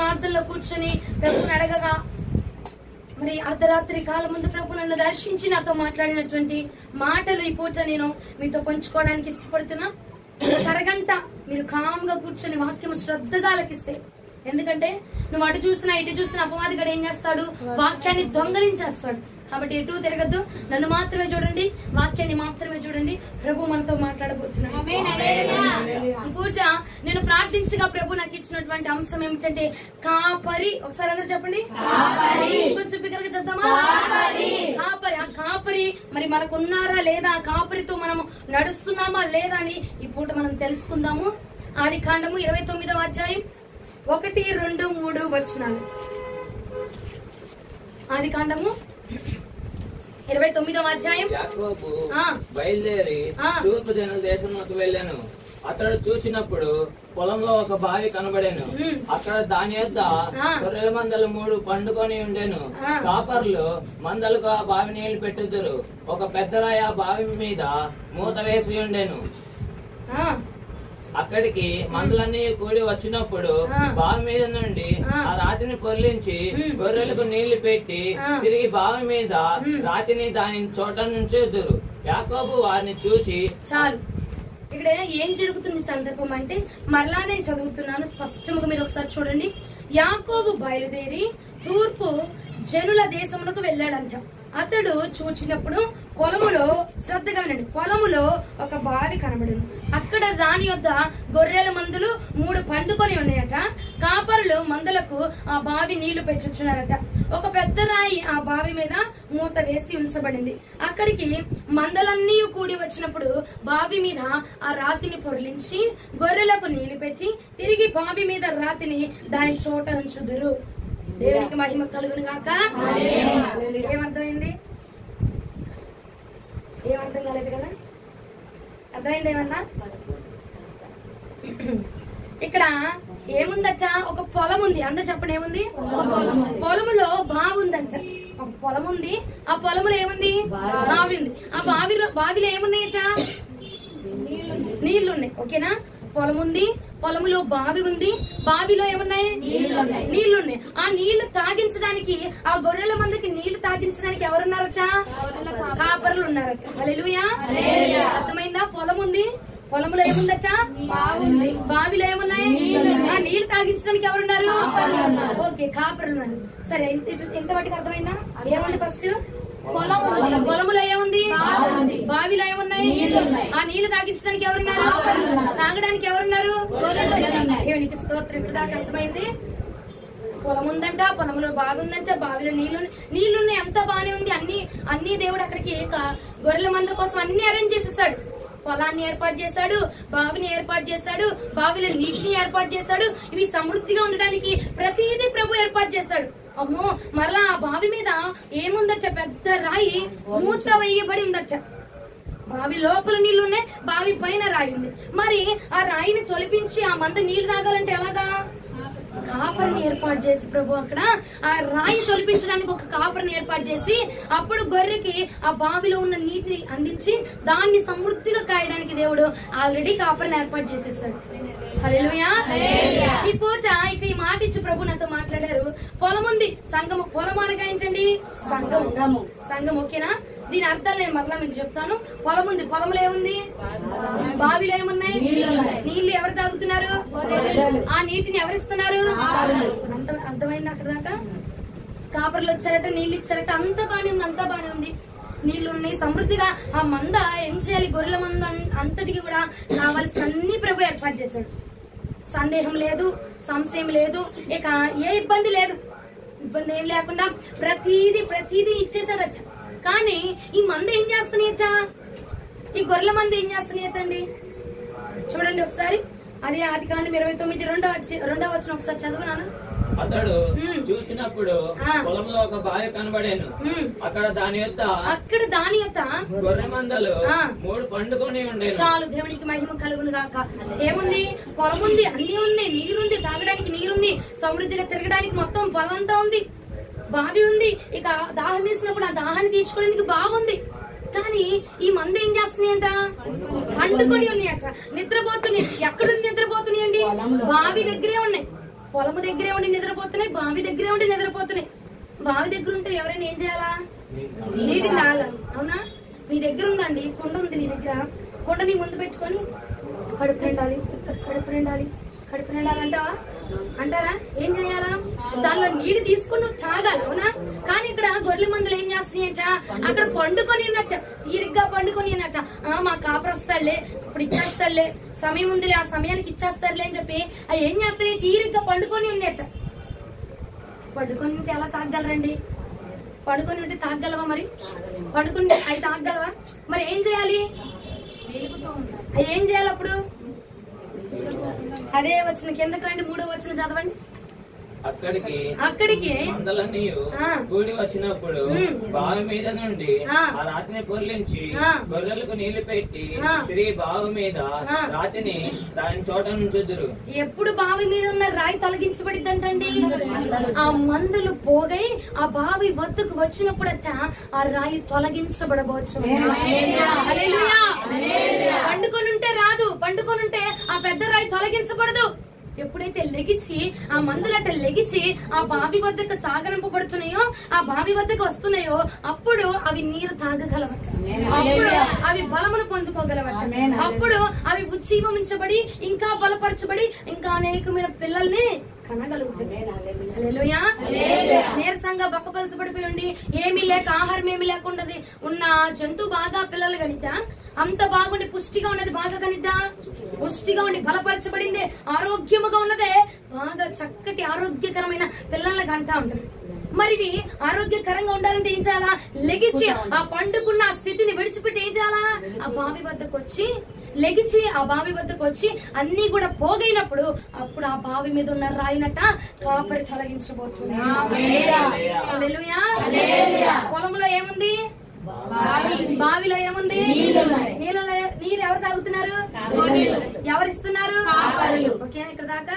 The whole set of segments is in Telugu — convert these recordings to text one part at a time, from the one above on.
ప్రార్థనలో కూర్చొని ప్రభుని అడగగా మరి అర్ధరాత్రి కాలం ముందు ప్రభు నన్ను దర్శించి నాతో మాట్లాడినటువంటి మాటలు ఈ పూట నేను మీతో పంచుకోవడానికి ఇష్టపడుతున్నా. అరగంట మీరు కామ్గా కూర్చొని వాక్యం శ్రద్ధగా ఆలకిస్తే, ఎందుకంటే నువ్వు అటు చూసినా ఇటు చూసినా అపవాదిగాడు ఏం చేస్తాడు, వాక్యాన్ని దొంగలించేస్తాడు. కాబట్టి ఎటు తిరగద్దు, నన్ను మాత్రమే చూడండి, వాక్యాన్ని మాత్రమే చూడండి. ప్రభు మనతో మాట్లాడబోతున్నాడు. ఈ పూట నేను ప్రార్థించగా ప్రభు నాకు ఇచ్చినటువంటి అంశం ఏమిటంటే కాపరి. ఒకసారి అందరూ చెప్పండి, కొంచెం బిగ్గరగా చెప్తామా? కాపరి. ఆ కాపరి మరి మనకు ఉన్నారా లేదా, ఆ కాపరితో మనము నడుస్తున్నామా లేదా అని ఈ పూట మనం తెలుసుకుందాము. ఆదికాండము 29వ అధ్యాయం 1, 2, 3 వచనాలు. ఆదికాండము 29వ అధ్యాయం. యాకోబు బయలుదేరి తూర్పు జనుల దేశంలోకి వెళ్ళాను. అతడు చూసినప్పుడు పొలంలో ఒక బావి కనబడాను. అక్కడ దాని యొద్ద గొర్రెల మందలు 3 పండుకొని ఉండేను. కాపర్లు మందలకు ఆ బావి నీళ్లు పెట్టుదురు. ఒక పెద్ద రాయి ఆ బావి మీద మూత వేసి ఉండేను. అక్కడికి మందులన్నీ కూడి వచ్చినప్పుడు బావి మీద నుండి ఆ రాతిని పొర్లించి గొర్రెలకు నీళ్లు పెట్టి తిరిగి బావి మీద రాతిని దాని చోట నుంచేదురు. యాకోబు వారిని చూసి చాలు. ఇక్కడ ఏం జరుగుతుంది సందర్భం అంటే, మరలా నేను చదువుతున్నాను స్పష్టంగా, మీరు ఒకసారి చూడండి. యాకోబు బయలుదేరి తూర్పు జనుల దేశమునకు వెళ్ళాడంట. అతడు చూచినప్పుడు పొలములో, శ్రద్ధగా వినండి, పొలములో ఒక బావి కనబడింది. అక్కడ దాని యొద్ద గొర్రెల మందులు 3 పండుకొని ఉన్నాయట. కాపరులు మందలకు ఆ బావి నీళ్లు పెట్టుచున్నారట. ఒక పెద్ద రాయి ఆ బావి మీద మూత వేసి ఉంచబడింది. అక్కడికి మందలన్నీ కూడి వచ్చినప్పుడు బావి మీద ఆ రాతిని పొర్లించి గొర్రెలకు నీళ్లు పెట్టి తిరిగి బావి మీద రాతిని దాని చోట ఉంచుదురు. దేవునికి మహిమ కలుగును గాక. ఏమర్థమైంది? ఏమర్థం కాలేదు కదా? అర్థమైంది ఏమన్నా? ఇక్కడ ఏముందట, ఒక పొలం ఉంది. అందరూ చెప్పండి, ఏముంది? పొలములో బావి ఉందంట. ఒక పొలం ఉంది, ఆ పొలములో ఏముంది? బావి ఉంది. ఆ బావిలో ఏమున్నాయట? నీళ్లున్నాయి. ఓకేనా? పొలం ఉంది, పొలములో బావి ఉంది, బావిలో ఏమున్నాయి? నీళ్లున్నాయి. ఆ నీళ్లు తాగించడానికి, ఆ గొర్రెల మందకి నీళ్లు తాగించడానికి ఎవరున్నారట? కాపరులు ఉన్నారట. హల్లెలూయా. అర్థమైందా? పొలం ఉంది, పొలంలో ఏముందట? బావిలో ఏమున్నాయి? ఆ నీళ్లు తాగించడానికి ఎవరున్నారు? ఓకే, కాపరులు ఉన్నారు. సరే, ఇంతవరకు అర్థమైందా? ఏముంది? ఫస్ట్ పొలములో ఏముంది? బావిలో ఏమున్నాయి? ఆ నీళ్లు తాగించడానికి ఎవరున్నారు? తాగడానికి ఎవరున్నారు? దేవునికి స్తోత్రం. ఇప్పుడు దాకా అర్థమైంది. పొలం ఉందంట, పొలంలో బావి ఉందంట, బావిలో నీళ్లున్నాయి. అంతా బానే ఉంది. అన్ని దేవుడు అక్కడికి గొర్రెల మంద కోసం అన్ని అరేంజ్ చేసేసాడు. పొలాన్ని ఏర్పాటు చేశాడు, బావిని ఏర్పాటు చేశాడు, బావిలో నీటిని ఏర్పాటు చేశాడు. ఇవి సమృద్ధిగా ఉండడానికి ప్రతిదీ ప్రభు ఏర్పాటు చేశాడు. అమ్మో, మరలా ఆ బావి మీద ఏముందచ్చ? పెద్ద రాయి మూత వేయబడి ఉందచ్చ. బావి లోపల నీళ్లు ఉన్నాయి, బావి పైన రాయి ఉంది. మరి ఆ రాయిని తొలిపించి ఆ మంద నీళ్లు తాగాలంటే ఎలాగా? కాపరిని ఏర్పాటు చేసి ప్రభు అక్కడ ఆ రాయి తొలిపించడానికి ఒక కాపరిని ఏర్పాటు చేసి, అప్పుడు గొర్రెకి ఆ బావిలో ఉన్న నీటిని అందించి దాన్ని సమృద్ధిగా కాయడానికి దేవుడు ఆల్రెడీ కాపరిని ఏర్పాటు చేసేస్తాడు. హల్లెలూయా. ఈ పూట ఇక ఈ మాట ఇచ్చి ప్రభు నాతో మాట్లాడారు. పొలం ఉంది, సంఘము. పొలం అనగాయించండి, సంఘం. ఓకేనా? దీని అర్థాలు నేను మరలా మీకు చెప్తాను. పొలం ఉంది, పొలంలో ఏముంది? బావిలో ఏమున్నాయి? నీళ్లు ఎవరు తాగుతున్నారు? ఆ నీటిని ఎవరిస్తున్నారు? అర్థమైంది అక్కడ దాకా? కాపర్లు వచ్చారట, నీళ్లు ఇచ్చారట, అంతా బానే ఉంది. నీళ్లు ఉన్నాయి సమృద్ధిగా. ఆ మంద ఏం చేయాలి? గొర్రెల మంద అంతటికి కూడా కావాల్సిన అన్ని ప్రభు ఏర్పాటు చేశాడు. సందేహం లేదు, సంశయం లేదు, ఇక ఏ ఇబ్బంది లేదు. ఇబ్బంది ఏం లేకుండా ప్రతిదీ ఇచ్చేసాడట. కానీ ఈ మంద ఏం చేస్తున్నాయట? ఈ గొర్రెల మంద ఏం చేస్తున్నాయటండి? చూడండి ఒకసారి. అది ఆదికాండం 29 రెండవ వచనం ఒకసారి చదువునాను. అతడు చూసినప్పుడు పొలంలో ఒక బావి కనబడేను. అక్కడ దాని యొక్క గొర్రె మందలు 3 పండుకొని ఉండేవి. చాలు. దేవునికి మహిమ కలుగును గాక. ఏముంది? పొలం ఉంది, అన్ని ఉంది, నీరుంది, తాగడానికి నీరుంది, సమృద్ధిగా తిరగడానికి మొత్తం పొలం అంతా ఉంది, బావి ఉంది. ఇక దాహం వేసినప్పుడు ఆ దాహాన్ని తీర్చుకోవడానికి బాగుంది. కానీ ఈ మంద ఏం చేస్తున్నాయంట? పండుకొని ఉన్నాయట, నిద్రపోతున్నాయి. ఎక్కడ నిద్రపోతున్నాయండి? బావి దగ్గరే ఉన్నాయి. పొలము దగ్గరే ఉండి నిద్రపోతున్నాయి, బావి దగ్గరే ఉండి నిద్రపోతున్నాయి. బావి దగ్గర ఉంటే ఎవరైనా ఏం చేయాలా? నీటిని తాగాలి. అవునా? నీ దగ్గర ఉందండి కొండ, ఉంది నీ దగ్గర కొండ, నీ ముందు పెట్టుకొని కడుపు నిండాలి, కడుపు నిండాలి, కడుపు నిండాలి అంటావా? అంటారా? ఏం చేయాలా? దానిలో నీళ్ళు తీసుకుని నువ్వు తాగాలి. అవునా? కానీ ఇక్కడ గొర్రెల మందులు ఏం చేస్తున్నాయట? అక్కడ పండుకొని ఉన్నట్ట, తీరిగ్గా పండుకొని ఉన్నట్ట. మా కాపరస్తాడులే, ఇప్పుడు ఇచ్చేస్తాడులే, సమయం ఉందిలే, ఆ సమయానికి ఇచ్చేస్తాడులే అని చెప్పి అవి ఏం చేస్తాయి? తీరిగ్గా పండుకొని ఉన్నట్ట. పండుకొని ఉంటే ఎలా తాగలరండి? పడుకొని ఉంటే తాగలవా? మరి పడుకుంటే అవి తాగలవా? మరి ఏం చేయాలి? ఏం చేయాలి అప్పుడు? అదే వచ్చిన కిందకి రండి, 3వ వచనం చదవండి. అక్కడికి మందలన్నీ కూడి వచ్చినప్పుడు బావి మీద నుండి ఆ రాతిని పొర్లించి గొర్రెలకు నీళ్లు పెట్టి తిరిగి బావి మీద రాతిని దాని చోట నుంచుదురు. ఎప్పుడు బావి మీద ఉన్న రాయి తొలగించబడిద్దంటండి? ఆ మందులు పోగై ఆ బావి వద్దకు వచ్చినప్పుడట ఆ రాయి తొలగించబడవచ్చు. పండుకొని ఉంటే రాదు, పండుకొని ఉంటే ఆ పెద్ద రాయి తొలగించబడదు. ఎప్పుడైతే లెగిచి ఆ మందులట లెగిచి ఆ బావి వద్దకు సాగనంపబడుతున్నాయో, ఆ బావి వద్దకు వస్తున్నాయో, అప్పుడు అవి నీరు తాగగలవట, అప్పుడు అవి బలమును పొందుకోగలవట, అప్పుడు అవి ఉజ్జీవించబడి ఇంకా బలపరచబడి ఇంకా అనేకమైన పిల్లల్ని కనగలుగుతాయి. హల్లెలూయా. నీరసంగా బక్కపలసపడిపోయి ఉండి ఏమీ లేక, ఆహారం ఏమి లేకుండా ఉన్న జంతువు బాగా పిల్లలు కనిద్దా? అంత బాగుండి పుష్టిగా ఉన్నది బాగా కనిద్దా? పుష్టిగా ఉండి బలపరచబడిందే, ఆరోగ్యముగా ఉన్నదే బాగా చక్కటి ఆరోగ్యకరమైన పిల్లల్ని కంటా ఉంటారు. మరి ఆరోగ్యకరంగా ఉండాలంటే ఏం చేయాలా? లెగిచి ఆ పండుకున్న ఆ స్థితిని విడిచిపెట్టి ఏం చేయాలా? ఆ బావి వద్దకు వచ్చి లెగిచి ఆ బావి వద్దకు వచ్చి అన్ని కూడా పోగైనప్పుడు అప్పుడు ఆ బావి మీద ఉన్న రాయినట కాపరి తొలగించబోతుంది. హల్లెలూయా. పొలంలో ఏముంది? బావిలో ఏముంది? నీరు ఎవరు తాగుతున్నారు? ఎవరిస్తున్నారు? ఓకేనా ఇక్కడ దాకా?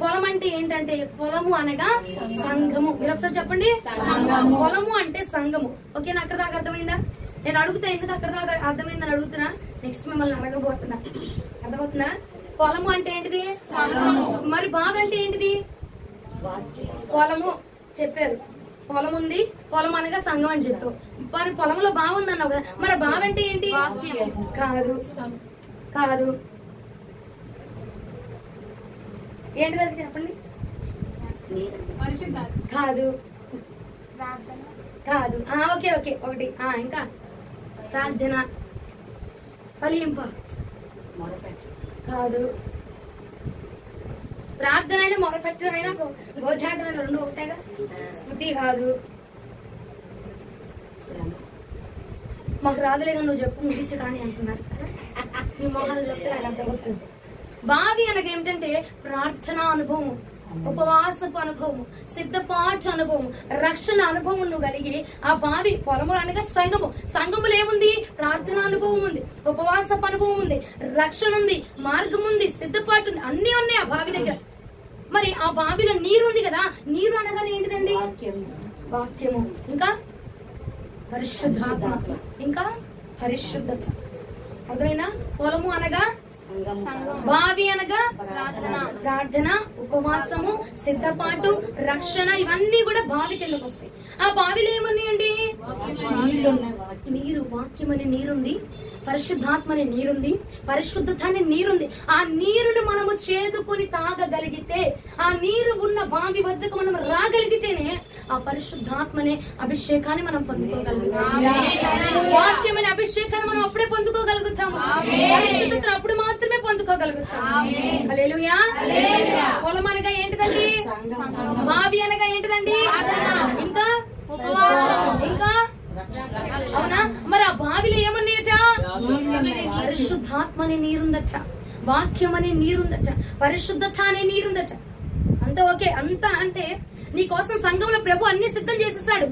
పొలం అంటే ఏంటంటే, పొలము అనగా సంఘము. మీరు ఒకసారి చెప్పండి, పొలము అంటే సంఘము. ఓకేనా? అక్కడ దాకా అర్థమైందా? నేను అడుగుతా, ఎందుకు అక్కడ దాకా అర్థమైందని అడుగుతున్నా, నెక్స్ట్ మిమ్మల్ని అడగబోతున్నా. అర్థమవుతుందా? పొలము అంటే ఏంటిది? మరి బావి అంటే ఏంటిది? పొలము చెప్పారు, పొలం ఉంది, పొలం అనగా సంఘం అని చెప్పావు. మరి పొలంలో బాగుంది అన్నావు కదా, మరి బావి అంటే ఏంటి? కాదు కాదు, ఏంటిది అది చెప్పండి. కాదు కాదు, ఓకే ఓకే, ఒకటి ఇంకా ప్రార్థన, ఫలింప కాదు, ప్రార్థన అయినా మొరపెట్టడమైనా గోచాటమైన రెండు ఒకటేగా. స్తుతి కాదు, మాకు రాదులేగా నువ్వు చెప్పు ముగించు కానీ అంటున్నారు నీ మొహాలు అర్థమవుతుంది. బావి అనగా ఏమిటంటే ప్రార్థన అనుభవం, ఉపవాసపు అనుభవం, సిద్ధపాటు అనుభవం, రక్షణ అనుభవం నువ్వు కలిగి ఆ బావి. పొలములు అనగా సంఘము, సంఘములు ఏముంది? ప్రార్థన అనుభవం ఉంది, ఉపవాసపు అనుభవం ఉంది, రక్షణ ఉంది, మార్గం ఉంది, సిద్ధపాటు ఉంది, అన్ని ఉన్నాయి ఆ బావి దగ్గర. మరి ఆ బావిలో నీరు ఉంది కదా, నీరు అనగానే ఏంటిదండి? వాక్యము, ఇంకా పరిశుద్ధాత్మ, ఇంకా పరిశుద్ధత. అర్థమైనా? పొలము అనగా బావి అనగా ప్రార్థన, ఉపవాసము, సిద్ధపాటు, రక్షణ, ఇవన్నీ కూడా బావి కిందకు వస్తాయి. ఆ బావిలో ఏమున్నాయండి? నీరు, వాక్యం అనే నీరుంది, పరిశుద్ధాత్మ అనే నీరుంది, పరిశుద్ధత అనే నీరుంది. ఆ నీరును మనము చేదుకొని తాగగలిగితే, ఆ నీరు ఉన్న బావి వద్దకు మనం రాగలిగితేనే ఆ పరిశుద్ధాత్మనే అభిషేకాన్ని మనం పొందుకోగలుగుతాం. వాక్యం అనే అభిషేకాన్ని మనం అప్పుడే పొందుకోగలుగుతాము, పరిశుద్ధతను అప్పుడు మాత్రమే పొందుకోగలుగుతాం. హల్లెలూయా. పొలం అనగా ఏంటిదండి? బావి అనగా ఏంటిదండి? ఇంకా ఉపవాసం, ఇంకా అవునా? మరి ఆ బావిలో ఏమన్నాయట? పరిశుద్ధాత్మ అనే నీరుందట, వాక్యం అనే నీరుందట, పరిశుద్ధత అనే నీరుందట. అంతా ఓకే. అంతా అంటే నీ కోసం సంఘంలో ప్రభు అన్ని సిద్ధం చేసేసాడు.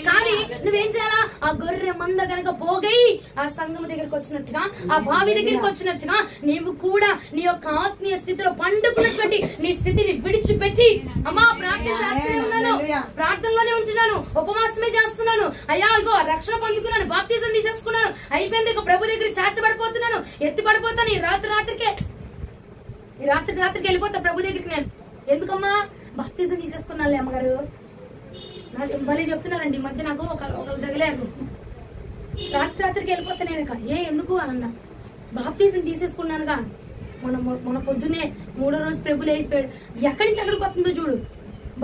కానీ నువ్వేం చేయాలా? ఆ గొర్రె మంద గనక పోగై ఆ సంఘం దగ్గరికి వచ్చినట్టుగా, ఆ బావి దగ్గరికి వచ్చినట్టుగా నీవు కూడా నీ యొక్క ఆత్మీయ స్థితిలో పండుకున్నటువంటి నీ స్థితిని విడిచిపెట్టి, అమ్మా ప్రార్థన చేస్తూనే ఉన్నాను, ప్రార్థనలోనే ఉంటున్నాను, ఉపవాసమే చేస్తున్నాను, అయ్యా ఇగో రక్షణ పొందుకున్నాను, బాప్తిజం తీసేసుకున్నాను, అయిపోయింది, ఇక ప్రభు దగ్గర చేర్చబడిపోతున్నాను, ఎత్తి పడిపోతాను, ఈ రాత్రికి వెళ్ళిపోతా ప్రభు దగ్గరికి. నేను ఎందుకమ్మా బాప్తిజం తీసేసుకున్నాలే అమ్మగారు. నాకు భలే చెప్తున్నారండి ఈ మధ్య. నాకు ఒకళ్ళు తగిలారు, రాత్రికి వెళ్ళిపోతే నేను ఎందుకు అన్నా, బాప్తిజం తీసేసుకున్నానుగా. మన పొద్దున్నే 3వ రోజు ప్రభు లేచిపోయాడు. ఎక్కడి నుంచి ఎక్కడికి వస్తుందో చూడు.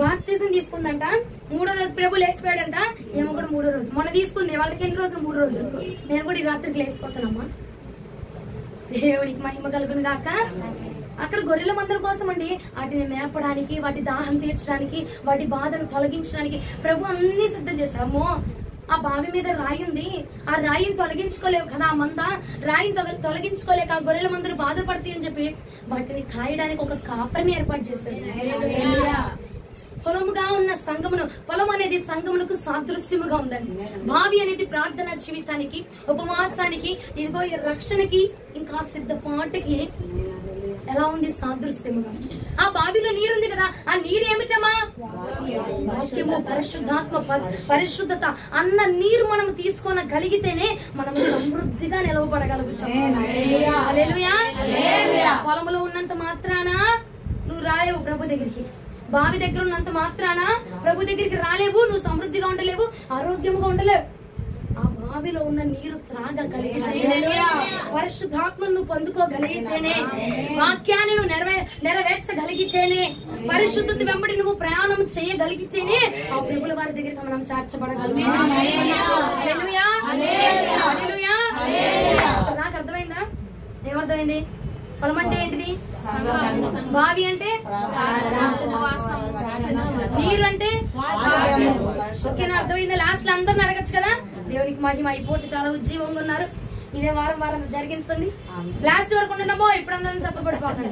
బాప్తిజం తీసుకుందంట, 3వ రోజు ప్రభు లేచిపోయాడంట. ఏమో కూడా 3వ రోజు మొన్న తీసుకుంది. వాళ్ళకి ఎన్ని రోజులు? 3 రోజులు. నేను కూడా ఈ రాత్రికి లేచిపోతానమ్మా. దేవునికి మహిమ కలుగును గాక. అక్కడ గొర్రెల మందల కోసం అండి, వాటిని మేపడానికి, వాటి దాహం తీర్చడానికి, వాటి బాధను తొలగించడానికి ప్రభు అన్ని సిద్ధం చేశాడు. అమ్మో ఆ బావి మీద రాయి ఉంది, ఆ రాయిని తొలగించుకోలేవు కదా, ఆ మంద రాయిని తొలగించుకోలేక ఆ గొర్రెల మందరు బాధపడతాయి అని చెప్పి వాటిని కాయడానికి ఒక కాపరిని ఏర్పాటు చేశాడు. పొలముగా ఉన్న సంఘమును, పొలం అనేది సంఘమునకు సాదృశ్యముగా ఉందండి. భావి అనేది ప్రార్థన జీవితానికి, ఉపవాసానికి, ఇదిగో రక్షణకి, ఇంకా సిద్ధపాటుకి ఎలా ఉంది? సాదృశ్యముగా. ఆ బావిలో నీరుంది కదా, ఆ నీరు ఏమిటమ్మా? వాక్యము, పరిశుద్ధాత్మ, పరిశుద్ధత అన్న నీరు మనం తీసుకోగలిగితేనే మనం సమృద్ధిగా నిలవబడగలుగుతాం. హల్లెలూయా. పొలంలో ఉన్నంత మాత్రాన నువ్వు రాలేవు ప్రభు దగ్గరికి. బావి దగ్గర ఉన్నంత మాత్రాన ప్రభు దగ్గరికి రాలేవు. నువ్వు సమృద్ధిగా ఉండలేవు, ఆరోగ్యంగా ఉండలేవు. ఆ బావిలో ఉన్న నీరు త్రాగగలిగితేనే, పరిశుద్ధాత్మను నువ్వు పొందుకోగలిగితేనే, వాక్యాన్ని నువ్వు నెరవేర్చగలిగితేనే, పరిశుద్ధత వెంబడి నువ్వు ప్రయాణం చేయగలిగితేనే ఆ ప్రభుల వారి దగ్గరికి మనం చేర్చబడగలుగుతాం. నాకు అర్థమైందా? ఏమర్థమైంది? పొలం అంటే ఏంటిది? బావి అంటే నీరు అంటే ఓకేనా? అర్థమైందా? లాస్ట్ లో అందరిని అడగచ్చు కదా. దేవునికి మహిమ. అయిపోతే చాలా ఉజ్జీవంగా ఉన్నారు. ఇదే వారం జరిగించండి. లాస్ట్ వరకు ఉండడమో ఇప్పుడు అందరం సప్పబడిపోకండి.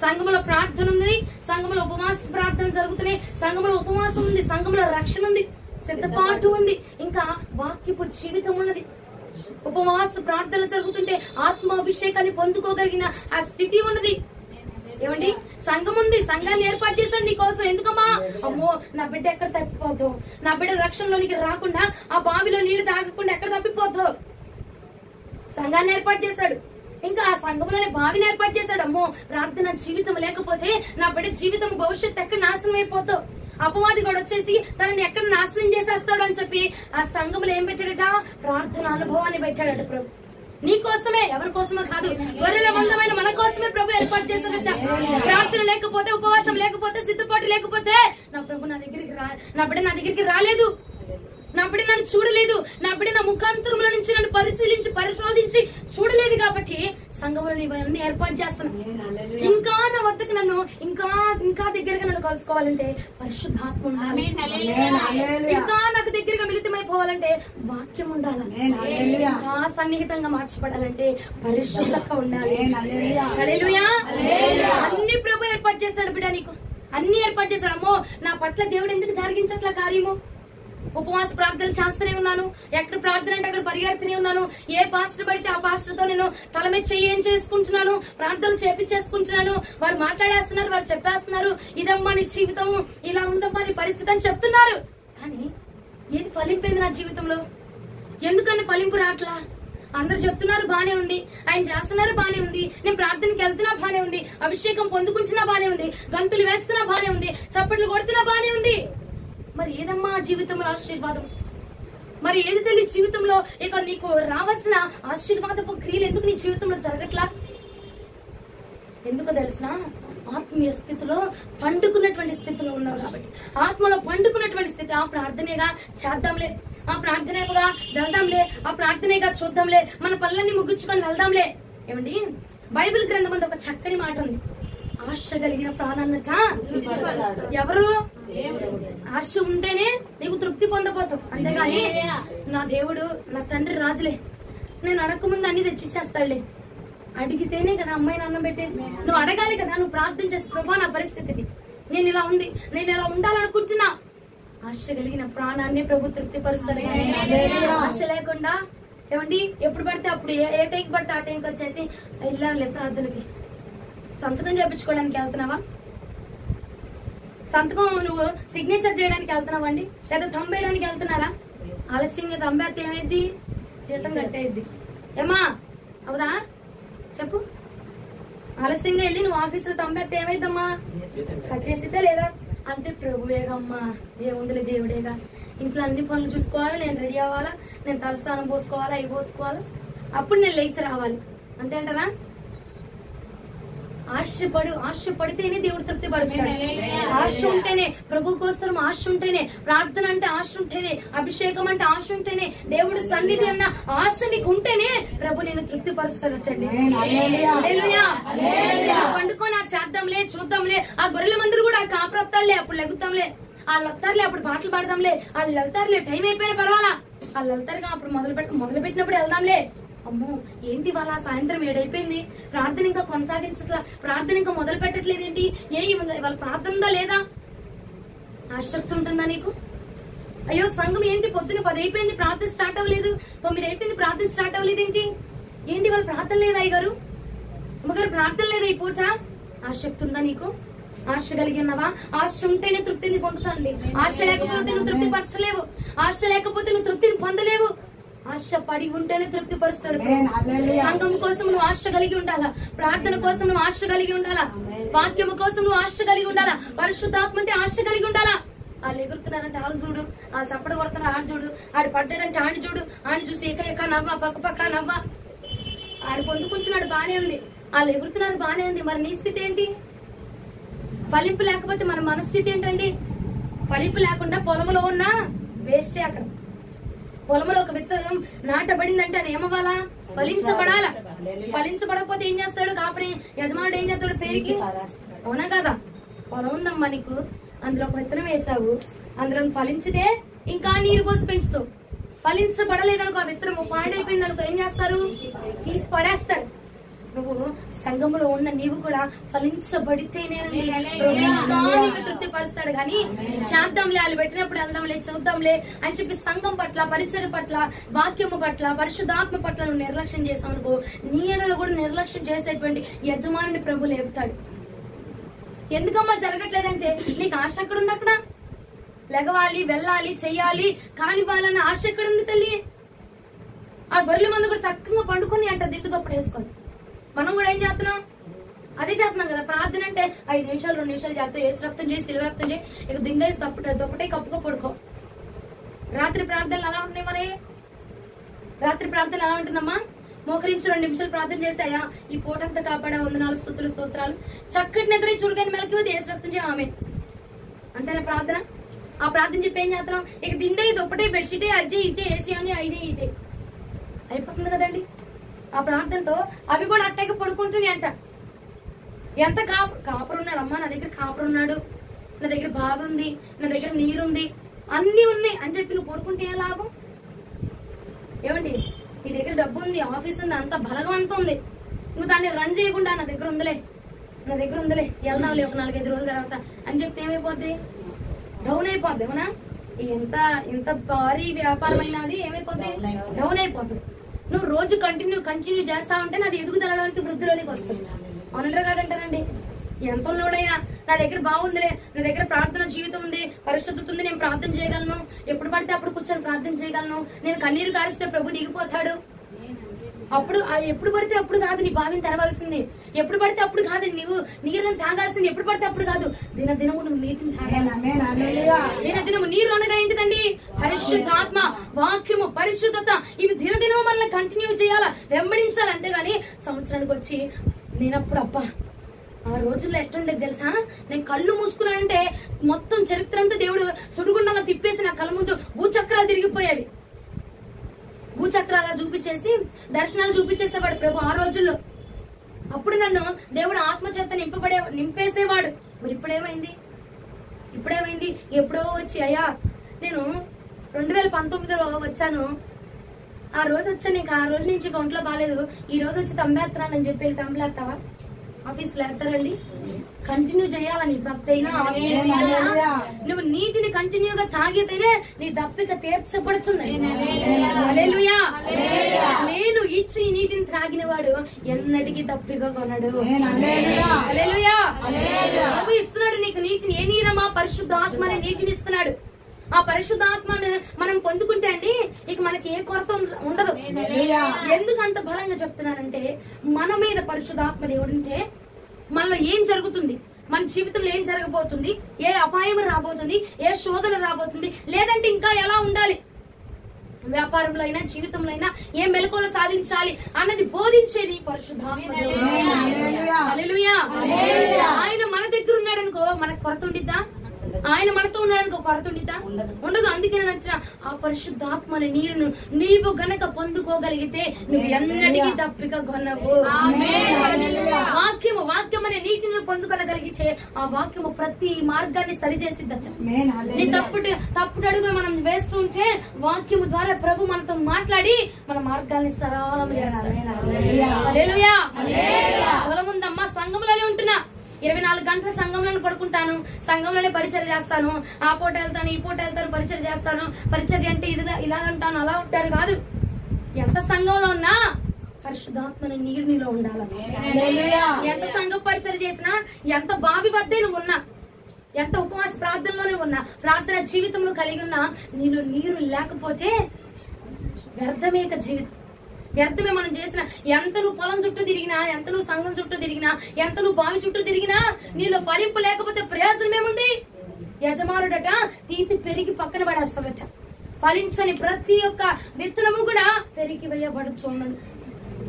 సంఘంలో ప్రార్థన ఉంది, సంఘంలో ఉపవాస ప్రార్థన జరుగుతున్నాయి, సంఘంలో ఉపవాసం ఉంది, సంఘంలో రక్షణ ఉంది, సిద్ధపాటు ఉంది, ఇంకా వాక్యపు జీవితం ఉన్నది. ఉపవాస ప్రార్థన జరుగుతుంటే ఆత్మాభిషేకాన్ని పొందుకోగలిగిన ఆ స్థితి ఉన్నది. ఏమండి? సంఘం ఉంది, సంఘాన్ని ఏర్పాటు చేశాడు నీకోసం. ఎందుకమ్మా? అమ్మో నా బిడ్డ ఎక్కడ తప్పిపోతావు, నా బిడ్డ రక్షణలోనికి రాకుండా, ఆ బావిలో నీరు తాగకుండా ఎక్కడ తప్పిపోతావు. సంఘాన్ని ఏర్పాటు చేశాడు, ఇంకా ఆ సంఘంలోనే బావిని ఏర్పాటు చేశాడు. అమ్మో ప్రార్థన జీవితం లేకపోతే నా బిడ్డ జీవితం, భవిష్యత్తు ఎక్కడ నాశనం అయిపోతావు, అపవాది కూడా వచ్చేసి తనని ఎక్కడ నాశనం చేసేస్తాడు అని చెప్పి ఆ సంఘంలో ఏం పెట్టాడట? ప్రార్థన అనుభవాన్ని పెట్టాడట ప్రభు. నీ కోసమే, ఎవరి కోసమో కాదు, గొర్రెల మందమైన మన కోసమే ప్రభు ఏర్పాటు చేశాడట. ప్రార్థన లేకపోతే, ఉపవాసం లేకపోతే, సిద్ధపాటు లేకపోతే నా ప్రభు నా బిడ్డ నా దగ్గరికి రాలేదు, నా బిడ్డ నన్ను చూడలేదు, నా బిడ్డ నా ముఖాంతరముల నుంచి నన్ను పరిశోధించి చూడలేదు. కాబట్టి సంఘంలో ఇవన్నీ ఏర్పాటు చేస్తాను. ఇంకా నా వద్దకు నన్ను ఇంకా దగ్గరగా నన్ను కలుసుకోవాలంటే పరిశుద్ధాత్మ ఉండాలి. ఇంకా నాకు దగ్గరగా మిళితమైపోవాలంటే వాక్యం ఉండాలి. ఇంకా సన్నిహితంగా మార్చబడాలంటే పరిశుద్ధత ఉండాలి. హల్లెలూయా. అన్ని ప్రభు ఏర్పాటు చేస్తాడు బిడ్డ, నీకు అన్ని ఏర్పాటు చేస్తాడు. అమ్మో నా పట్ల దేవుడు ఎందుకు జరిగించట్లా కార్యము? ఉపవాస ప్రార్థనలు చేస్తూనే ఉన్నాను, ఎక్కడ ప్రార్థన అంటే అక్కడ పరిగెడుతూనే ఉన్నాను, ఏ పాస్టర్ పడితే ఆ పాస్టర్ తో నేను తల మీద చేయం చేసుకుంటున్నాను, ప్రార్థనలు చేపించేసుకుంటున్నాను. వారు మాట్లాడేస్తున్నారు, వారు చెప్పేస్తున్నారు, ఇదమ్మా నీ జీవితం, ఇలా ఉందమ్మా నీ పరిస్థితి అని చెప్తున్నారు. కానీ ఏది ఫలింపేది నా జీవితంలో? ఎందుకని ఫలింపు రాట్లా? అందరు చెప్తున్నారు బానే ఉంది, ఆయన చేస్తున్నారు బానే ఉంది, నేను ప్రార్థనకి వెళ్తున్నా బానే ఉంది, అభిషేకం పొందుకుంటున్నా బానే ఉంది, గంతులు వేస్తున్నా బానే ఉంది, చప్పట్లు కొడుతున్నా బానే ఉంది. మరి ఏదమ్మా జీవితంలో ఆశీర్వాదం? మరి ఏది తల్లి జీవితంలో ఇక నీకు రావాల్సిన ఆశీర్వాదపు క్రియలు ఎందుకు నీ జీవితంలో జరగట్లా? ఎందుకు తెలిసిన? ఆత్మీయ స్థితిలో పండుకున్నటువంటి స్థితిలో ఉన్నావు కాబట్టి, ఆత్మలో పండుకున్నటువంటి స్థితి. ఆ ప్రార్థనేగా చేద్దాంలే, ఆ ప్రార్థనేగా వెళ్దాంలే, ఆ ప్రార్థనేగా చూద్దాంలే, మన పనులన్నీ ముగించుకొని వెళ్దాంలే. ఏమండి? బైబిల్ గ్రంథం అంతా ఒక చక్కని మాట ఉంది, ఆశ కలిగిన ప్రాణాన్నట ఎవరు? ఆశ ఉంటేనే నీకు తృప్తి పొందపోతావు. అంతేగాని నా దేవుడు నా తండ్రి రాజులే, నేను అడగకముందు అన్ని తెచ్చిచ్చేస్తాడులే, అడిగితేనే కదా అమ్మాయిని అన్నం పెట్టేది. నువ్వు అడగాలి కదా, నువ్వు ప్రార్థన చేసి ప్రభా నా పరిస్థితి నేను ఇలా ఉంది, నేను ఇలా ఉండాలనుకుంటున్నా. ఆశ కలిగిన ప్రాణాన్ని ప్రభు తృప్తి పరుస్తాడు. ఆశ లేకుండా ఏమండి ఎప్పుడు పడితే అప్పుడు ఏ టైంకి పడితే ఆ టైంకి వచ్చేసి వెళ్ళాలి ప్రార్థనకి. సంతకం చేయించుకోవడానికి వెళ్తున్నావా? సంతకం నువ్వు సిగ్నేచర్ చేయడానికి వెళ్తున్నావండి, లేదా తంబేయడానికి వెళ్తున్నారా? ఆలస్యంగా తంబేస్తే ఏమైద్ది? జీతం కట్టేద్ది. ఏమా అవుదా? చెప్పు. ఆలస్యంగా వెళ్ళి నువ్వు ఆఫీసులో తంబెత్తే ఏమైందమ్మా? కట్ చేసితే లేదా అంటే ప్రభువేగమ్మా, ఏముందిలే దేవుడేగా, ఇంట్లో అన్ని పనులు చూసుకోవాలి, నేను రెడీ అవ్వాలా, నేను తలస్నానం పోసుకోవాలా, ఇవి పోసుకోవాలా, అప్పుడు నేను లేచి రావాలి అంతే అంటారా? ఆశపడితేనే దేవుడు తృప్తి పరుస్తాడు. ఆశ ఉంటేనే, ప్రభు కోసం ఆశ ఉంటేనే, ప్రార్థన అంటే ఆశ ఉంటేనే, అభిషేకం అంటే ఆశ ఉంటేనే, దేవుడు సన్నిధి అన్న ఆశ నీకు ఉంటేనే ప్రభు నేను తృప్తి పరుస్తాడటండి. పండుకొని ఆ చేద్దాంలే, చూద్దాంలే, ఆ గొర్రెల మందులు కూడా కాపరొత్తాడులే, అప్పుడు లెగుతాంలే, వాళ్ళు వస్తారులే, అప్పుడు పాటలు పాడదాంలే, వాళ్ళు వెళ్తారులే, టైం అయిపోయినా పర్వాలా, వాళ్ళు వెళ్తారుగా, అప్పుడు మొదలు పెట్టినప్పుడు వెళ్దాంలే. అమ్మో ఏంటి వాళ్ళ సాయంత్రం 7 అయిపోయింది, ప్రార్థన ఇంకా కొనసాగించట్లా, ప్రార్థన ఇంకా మొదలు పెట్టట్లేదేంటి, వాళ్ళ ప్రార్థన ఉందా లేదా? ఆసక్తి ఉంటుందా నీకు? అయ్యో సంఘం ఏంటి పొద్దున 10 అయిపోయింది ప్రార్థన స్టార్ట్ అవ్వలేదు, 9 అయిపోయింది ప్రార్థన స్టార్ట్ అవ్వలేదు ఏంటి వాళ్ళ ప్రార్థన లేదా? అయ్యగారు అమ్మగారు ప్రార్థన లేదా ఈ పూట? ఆసక్తి ఉందా నీకు? ఆశ కలిగి ఉన్నావా? ఆశ ఉంటేనే తృప్తిని పొందుతాండి. ఆశ లేకపోతే నువ్వు తృప్తి పరచలేవు, ఆశ లేకపోతే నువ్వు తృప్తిని పొందలేవు. ఆశ పడి ఉంటేనే తృప్తి పరుస్తాడు. సంఘం కోసం నువ్వు ఆశ కలిగి ఉండాలా, ప్రార్థన కోసం నువ్వు ఆశ కలిగి ఉండాలా, వాక్యము కోసం నువ్వు ఆశ కలిగి ఉండాలా, పరిశుద్ధాత్మ అంటే ఆశ కలిగి ఉండాలా. వాళ్ళు ఎగురుతున్నారంటే ఆడు చూడు, వాళ్ళు చప్పట కొడుతున్నారు ఆడు చూడు, ఆడు పడ్డాడంటే ఆడి చూడు, ఆడి చూసి ఏక నవ్వా, పక్క నవ్వా, ఆడు పొందుకుంటున్నాడు బానే ఉంది, వాళ్ళు ఎగురుతున్నారు బానే ఉంది. మరి నీ స్థితి ఏంటి? ఫలింపు లేకపోతే మన మనస్థితి ఏంటండి? ఫలింపు లేకుండా పొలంలో ఉన్నా వేస్టే. అక్కడ పొలంలో ఒక విత్తనం నాటబడిందంటే అది ఏమవ్వాలా? ఫలించబడాలా. ఫలించబడకపోతే ఏం చేస్తాడు? కాపరి యజమానుడు ఏం చేస్తాడు? పేరుకి. అవునా కదా? పొలం ఉందమ్మా నీకు, అందులో ఒక విత్తనం వేసావు, అందులో ఫలించితే ఇంకా నీరు పోసి పెంచుతావు. ఫలించబడలేదనుకో, ఆ విత్తనం పాడైపోయింది అనుకో, ఏం చేస్తారు? తీసి పడేస్తారు. నువ్వు సంఘములో ఉన్న నీవు కూడా ఫలించబడితేనే తృప్తి పరుస్తాడు. కానీ చేద్దాంలే, వాళ్ళు పెట్టినప్పుడు వెళ్దాంలే, చూద్దాంలే అని చెప్పి సంఘం పట్ల, పరిచయం పట్ల, వాక్యము పట్ల, పరిశుద్ధాత్మ పట్ల నువ్వు నిర్లక్ష్యం చేస్తావు అనుకో, నీ ఎడలో కూడా నిర్లక్ష్యం చేసేటువంటి యజమానుని ప్రభు లేపుతాడు. ఎందుకమ్మా జరగట్లేదంటే నీకు ఆశ ఎక్కడుంది? అక్కడ లెగవాలి, వెళ్ళాలి, చెయ్యాలి, కానీ వాళ్ళని ఆశ ఎక్కడుంది తల్లి? ఆ గొర్రెల మందు కూడా చక్కగా పండుకొని అంట దిట్టు దొప్పటి వేసుకొని, మనం కూడా ఏం చేస్తున్నాం? అదే చేస్తున్నాం కదా. ప్రార్థన అంటే 5 నిమిషాలు 2 నిమిషాలు చేస్తావు, ఏసు రక్తం చేసి తిరుగు రక్తం చేయి, ఇక దిండే దొప్పటే కప్పుకో పడుకో. రాత్రి ప్రార్థనలు ఎలా ఉంటాయి? మరి రాత్రి ప్రార్థన ఎలా ఉంటుందమ్మా? మోకరించి 2 నిమిషాలు ప్రార్థన చేసాయా, ఈ పూటంతా కాపాడా, వందనాలు, స్తుతులు, స్తోత్రాలు, చక్కటి నిద్ర చురుకైన మెలకి ఏసు రక్తం చేయి, ఆమె అంతేనా ప్రార్థన? ఆ ప్రార్థన చెప్పి ఏం చేస్తున్నాం? ఇక దిండే దొప్పటే బెడ్షీటే, అజ్జే ఇచ్చే, ఏసీ అని ఐజే ఇచ్చే, అయిపోతుంది కదండి. ఆ ప్రార్థనతో అవి కూడా అట్టాగే పడుకుంటుంది అంట. ఎంత కాపరు ఉన్నాడమ్మా, నా దగ్గర కాపరు ఉన్నాడు, నా దగ్గర బావి ఉంది, నా దగ్గర నీరుంది, అన్ని ఉన్నాయి అని చెప్పి నువ్వు పడుకుంటే ఏ లాభం? ఏమండి, నీ దగ్గర డబ్బు ఉంది, ఆఫీస్ ఉంది, అంత బలగం ఉంది, నువ్వు దాన్ని రన్ చేయకుండా నా దగ్గర ఉందిలే వెళ్దాంలే ఒక 4-5 రోజుల తర్వాత అని చెప్తే ఏమైపోద్ది? డౌన్ అయిపోద్ది. అవునా? ఎంత భారీ వ్యాపారం అయినా అది ఏమైపోద్ది? డౌన్ అయిపోతుంది. నువ్వు రోజు కంటిన్యూ చేస్తా ఉంటే నాది ఎదుగుదలడానికి వృద్ధిలోకి వస్తుంది. అవునంటారు కాదంటారండి? ఎంత ఉన్నోడైనా నా దగ్గర బాగుందిలే, నా దగ్గర ప్రార్థన జీవితం ఉంది, పరిశుద్ధత ఉంది, నేను ప్రార్థన చేయగలను, ఎప్పుడు పడితే అప్పుడు కూర్చొని ప్రార్థన చేయగలను, నేను కన్నీరు కారిస్తే ప్రభు దిగిపోతాడు. అప్పుడు ఎప్పుడు పడితే అప్పుడు కాదు నీ బావిని తెరవాల్సింది, ఎప్పుడు పడితే అప్పుడు కాదు నీవు నీరుని తాగాల్సింది, ఎప్పుడు పడితే అప్పుడు కాదు, దినదినము నువ్వు నీటిని తాగాలి. దినదినము నీరు అనగా ఏంటిదండి? పరిశుద్ధాత్మ, వాక్యము, పరిశుద్ధత, ఇవి దినదినము మనల్ని కంటిన్యూ చేయాలా, వెంబడించాలి. అంతేగాని సంవత్సరానికి వచ్చి నేనప్పుడు అబ్బా ఆ రోజుల్లో ఎట్లుండేది తెలుసా, నేను కళ్ళు మూసుకున్నానంటే మొత్తం చరిత్ర అంతా దేవుడు సుడిగుండంలో తిప్పేసి నా కళ్ళ ముందు భూచక్రాలు తిరిగిపోయేవి. భూచక్రాలు చూపించేసి దర్శనాలు చూపించేసేవాడు ప్రభు ఆ రోజుల్లో. అప్పుడు నన్ను దేవుడు ఆత్మచేత నింపేసేవాడు. మరి ఇప్పుడేమైంది? ఎప్పుడో వచ్చి అయ్యా నేను 2019లో వచ్చాను, ఆ రోజు వచ్చాను, నీకు ఆ రోజు నుంచి ఒంట్లో బాగాలేదు, ఈ రోజు వచ్చి తంబేస్తున్నానని చెప్పి తంబలేస్తావా? ఆఫీసులో వేస్తారండి. కంటిన్యూ చేయాలని భక్తి అయినా నువ్వు నీటిని కంటిన్యూగా తాగితేనే నీ దప్పిక తీర్చబడుతుంది. హల్లెలూయా. నేను ఇచ్చి ఈ నీటిని త్రాగిన వాడు ఎన్నటికీ దప్పిక కొనడు. హల్లెలూయా. ప్రభు ఇస్తున్నాడు నీకు నీటిని. ఏ నీరమా? పరిశుద్ధాత్మ అనే నీటిని ఇస్తున్నాడు. ఆ పరిశుద్ధాత్మను మనం పొందుకుంటే అండి ఇక మనకి ఏ కొరత ఉండదు. ఎందుకు అంత బలంగా చెప్తున్నానంటే మన మీద పరిశుద్ధాత్మ దేవుడు ఉంటే మనలో ఏం జరుగుతుంది, మన జీవితంలో ఏం జరగబోతుంది, ఏ అపాయం రాబోతుంది, ఏ శోధన రాబోతుంది, లేదంటే ఇంకా ఎలా ఉండాలి, వ్యాపారంలో అయినా జీవితంలో అయినా ఏ మెలకువలు సాధించాలి అన్నది బోధించేది పరిశుద్ధాత్మ దేవుడు. హల్లెలూయా. ఆయన మన దగ్గర ఉన్నాడనుకో మనకు కొరత ఉండిద్దా? ఆయన మనతో ఉన్నాడనుకో కొరత ఉండిద్దా? ఉండదు. అందుకే నచ్చిన ఆ పరిశుద్ధాత్మని నీరును నీవు గనక పొందుకోగలిగితే నువ్వు ఎన్నటికీ తప్పిక కొనవు. వాక్యం అనే నీటిని పొందుకొనగలిగితే ఆ వాక్యము ప్రతి మార్గాన్ని సరిచేసిద్దట. నీ తప్పుడు అడుగులు మనం వేస్తుంటే వాక్యము ద్వారా ప్రభు మనతో మాట్లాడి మన మార్గాల్ని సరళం చేస్తాడు. హల్లెలూయా. పొలముందమ్మా, సంఘంలోనే ఉంటున్నా, 24 గంటల సంఘంలోనే పడుకుంటాను, సంఘంలోనే పరిచర్య చేస్తాను, ఆ పూట వెళ్తాను, ఈ పూట వెళ్తాను, పరిచర్య చేస్తాను. పరిచర్య అంటే ఇలా ఉంటాను, అలా ఉంటారు కాదు. ఎంత సంఘంలో ఉన్నా పరిశుద్ధాత్మని నీరు నీలో ఉండాలి. ఎంత సంఘం పరిచర్య చేసినా, ఎంత బావి వద్దే నువ్వు ఉన్నా, ఎంత ఉపవాస ప్రార్థనలోనే ఉన్నా, ప్రార్థన జీవితంలో కలిగి ఉన్నా, నీలో నీరు లేకపోతే వ్యర్థమే జీవితం. వ్యర్థమే మనం చేసిన. ఎంత నువ్వు పొలం చుట్టూ తిరిగినా, ఎంత నువ్వు సంఘం చుట్టూ తిరిగినా, ఎంత నువ్వు బావి చుట్టూ తిరిగినా నీలో ఫలింపు లేకపోతే ప్రయోజనం ఏముంది? యజమానుడట తీసి పెరిగి పక్కన పడేస్తాడట. ఫలించని ప్రతి ఒక్క విత్తనము కూడా పెరిగి వేయబడుచున్నది.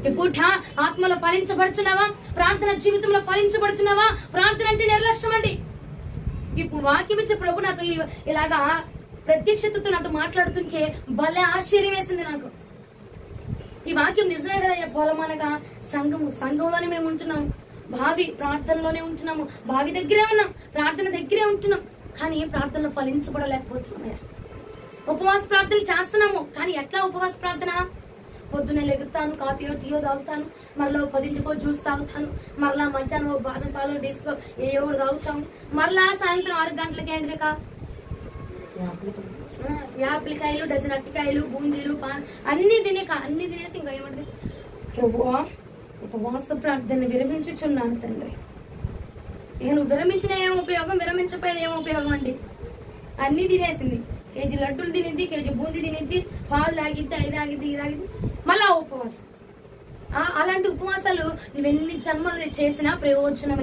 ఈ పూట ఆత్మలో ఫలించబడుచున్నావా? ప్రార్థన జీవితంలో ఫలించబడుచున్నావా? ప్రార్థన అంటే నిర్లక్ష్యం అండి. ఇప్పుడు వాక్యం ఇచ్చే ప్రభు నాతో ఇలాగా ప్రత్యక్షతతో నాతో మాట్లాడుతుంటే భలే ఆశ్చర్యం వేసింది నాకు. ఈ వాక్యం నిజమే కదా. పొలం అనగా సంఘంలోనే మేము ఉంటున్నాము, భావి ప్రార్థనలోనే ఉంటున్నాము, భావి దగ్గరే ఉన్నాం, ప్రార్థన దగ్గరే ఉంటున్నాం, కానీ ప్రార్థనలో ఫలించబడలేకపోతున్నాం. ఉపవాస ప్రార్థనలు చేస్తున్నాము, కానీ ఎట్లా ఉపవాస ప్రార్థన? పొద్దునే లెగుతాను, కాఫీయో టీయో తాగుతాను, మరలా 10ంటికో జ్యూస్ తాగుతాను, మరలా మధ్యాహ్నం బాదం పాలు డిస్కో ఏవో తాగుతాము, మరలా సాయంత్రం 6 గంటలకి ఏంటిక యాపిల్కాయలు, డజన్ అట్టికాయలు, బూందీలు, అన్ని తినేసి ఇంకా ఏమంటది, ప్రభువా ఉపవాస ప్రార్థన విరమించుచున్నాను తండ్రి. నేను విరమించిన ఏం ఉపయోగం, విరమించపోయిన ఏం ఉపయోగం అండి? అన్ని తినేసింది. కేజీ లడ్డూలు తినిద్ది, కేజీ బూందీ తినిద్ది, పాలు తాగిద్ది, అది తాగిద్ది, ఇది తాగిద్ది, మళ్ళా ఉపవాసం. అలాంటి ఉపవాసాలు నువ్వెన్ని జన్మలు చేసినా ప్రయోజనం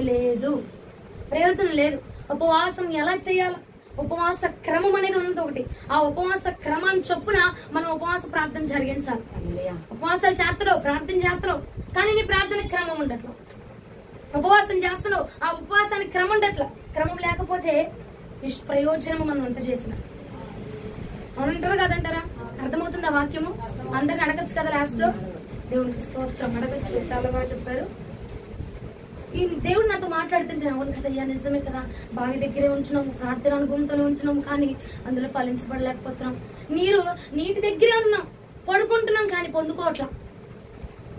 లేదు. ఉపవాసం ఎలా చేయాలి? ఉపవాస క్రమం అనేది ఉంది ఒకటి. ఆ ఉపవాస క్రమాన్ని చొప్పున మనం ఉపవాస ప్రార్థన జరిగించాలి. ఉపవాసాలు చేస్తున్నావు, ప్రార్థన చేస్తున్నావు, కానీ నీ ప్రార్థన క్రమం ఉండట్లా. ఉపవాసం చేస్తున్నావు, ఆ ఉపవాసానికి క్రమం ఉండట్లా. క్రమం లేకపోతే నిష్ప్రయోజనము మనం అంత చేసిన అంటారు కదంటారా? అర్థమవుతుందా వాక్యము? అందరిని అడగచ్చు కదా లాస్ట్ లో. దేవునికి స్తోత్రం, అడగచ్చు. చాలా బాగా చెప్పారు. ఈ దేవుడు నాతో మాట్లాడుతుంటే అవును కదయ్యా, నిజమే కదా, బావి దగ్గరే ఉంటున్నాము, ప్రార్థన అనుభవంతోనే ఉంటున్నాము, కానీ అందులో ఫలించబడలేకపోతున్నాం. నీటి దగ్గరే ఉన్నాం, పడుకుంటున్నాం, కానీ పొందుకోవట్లా.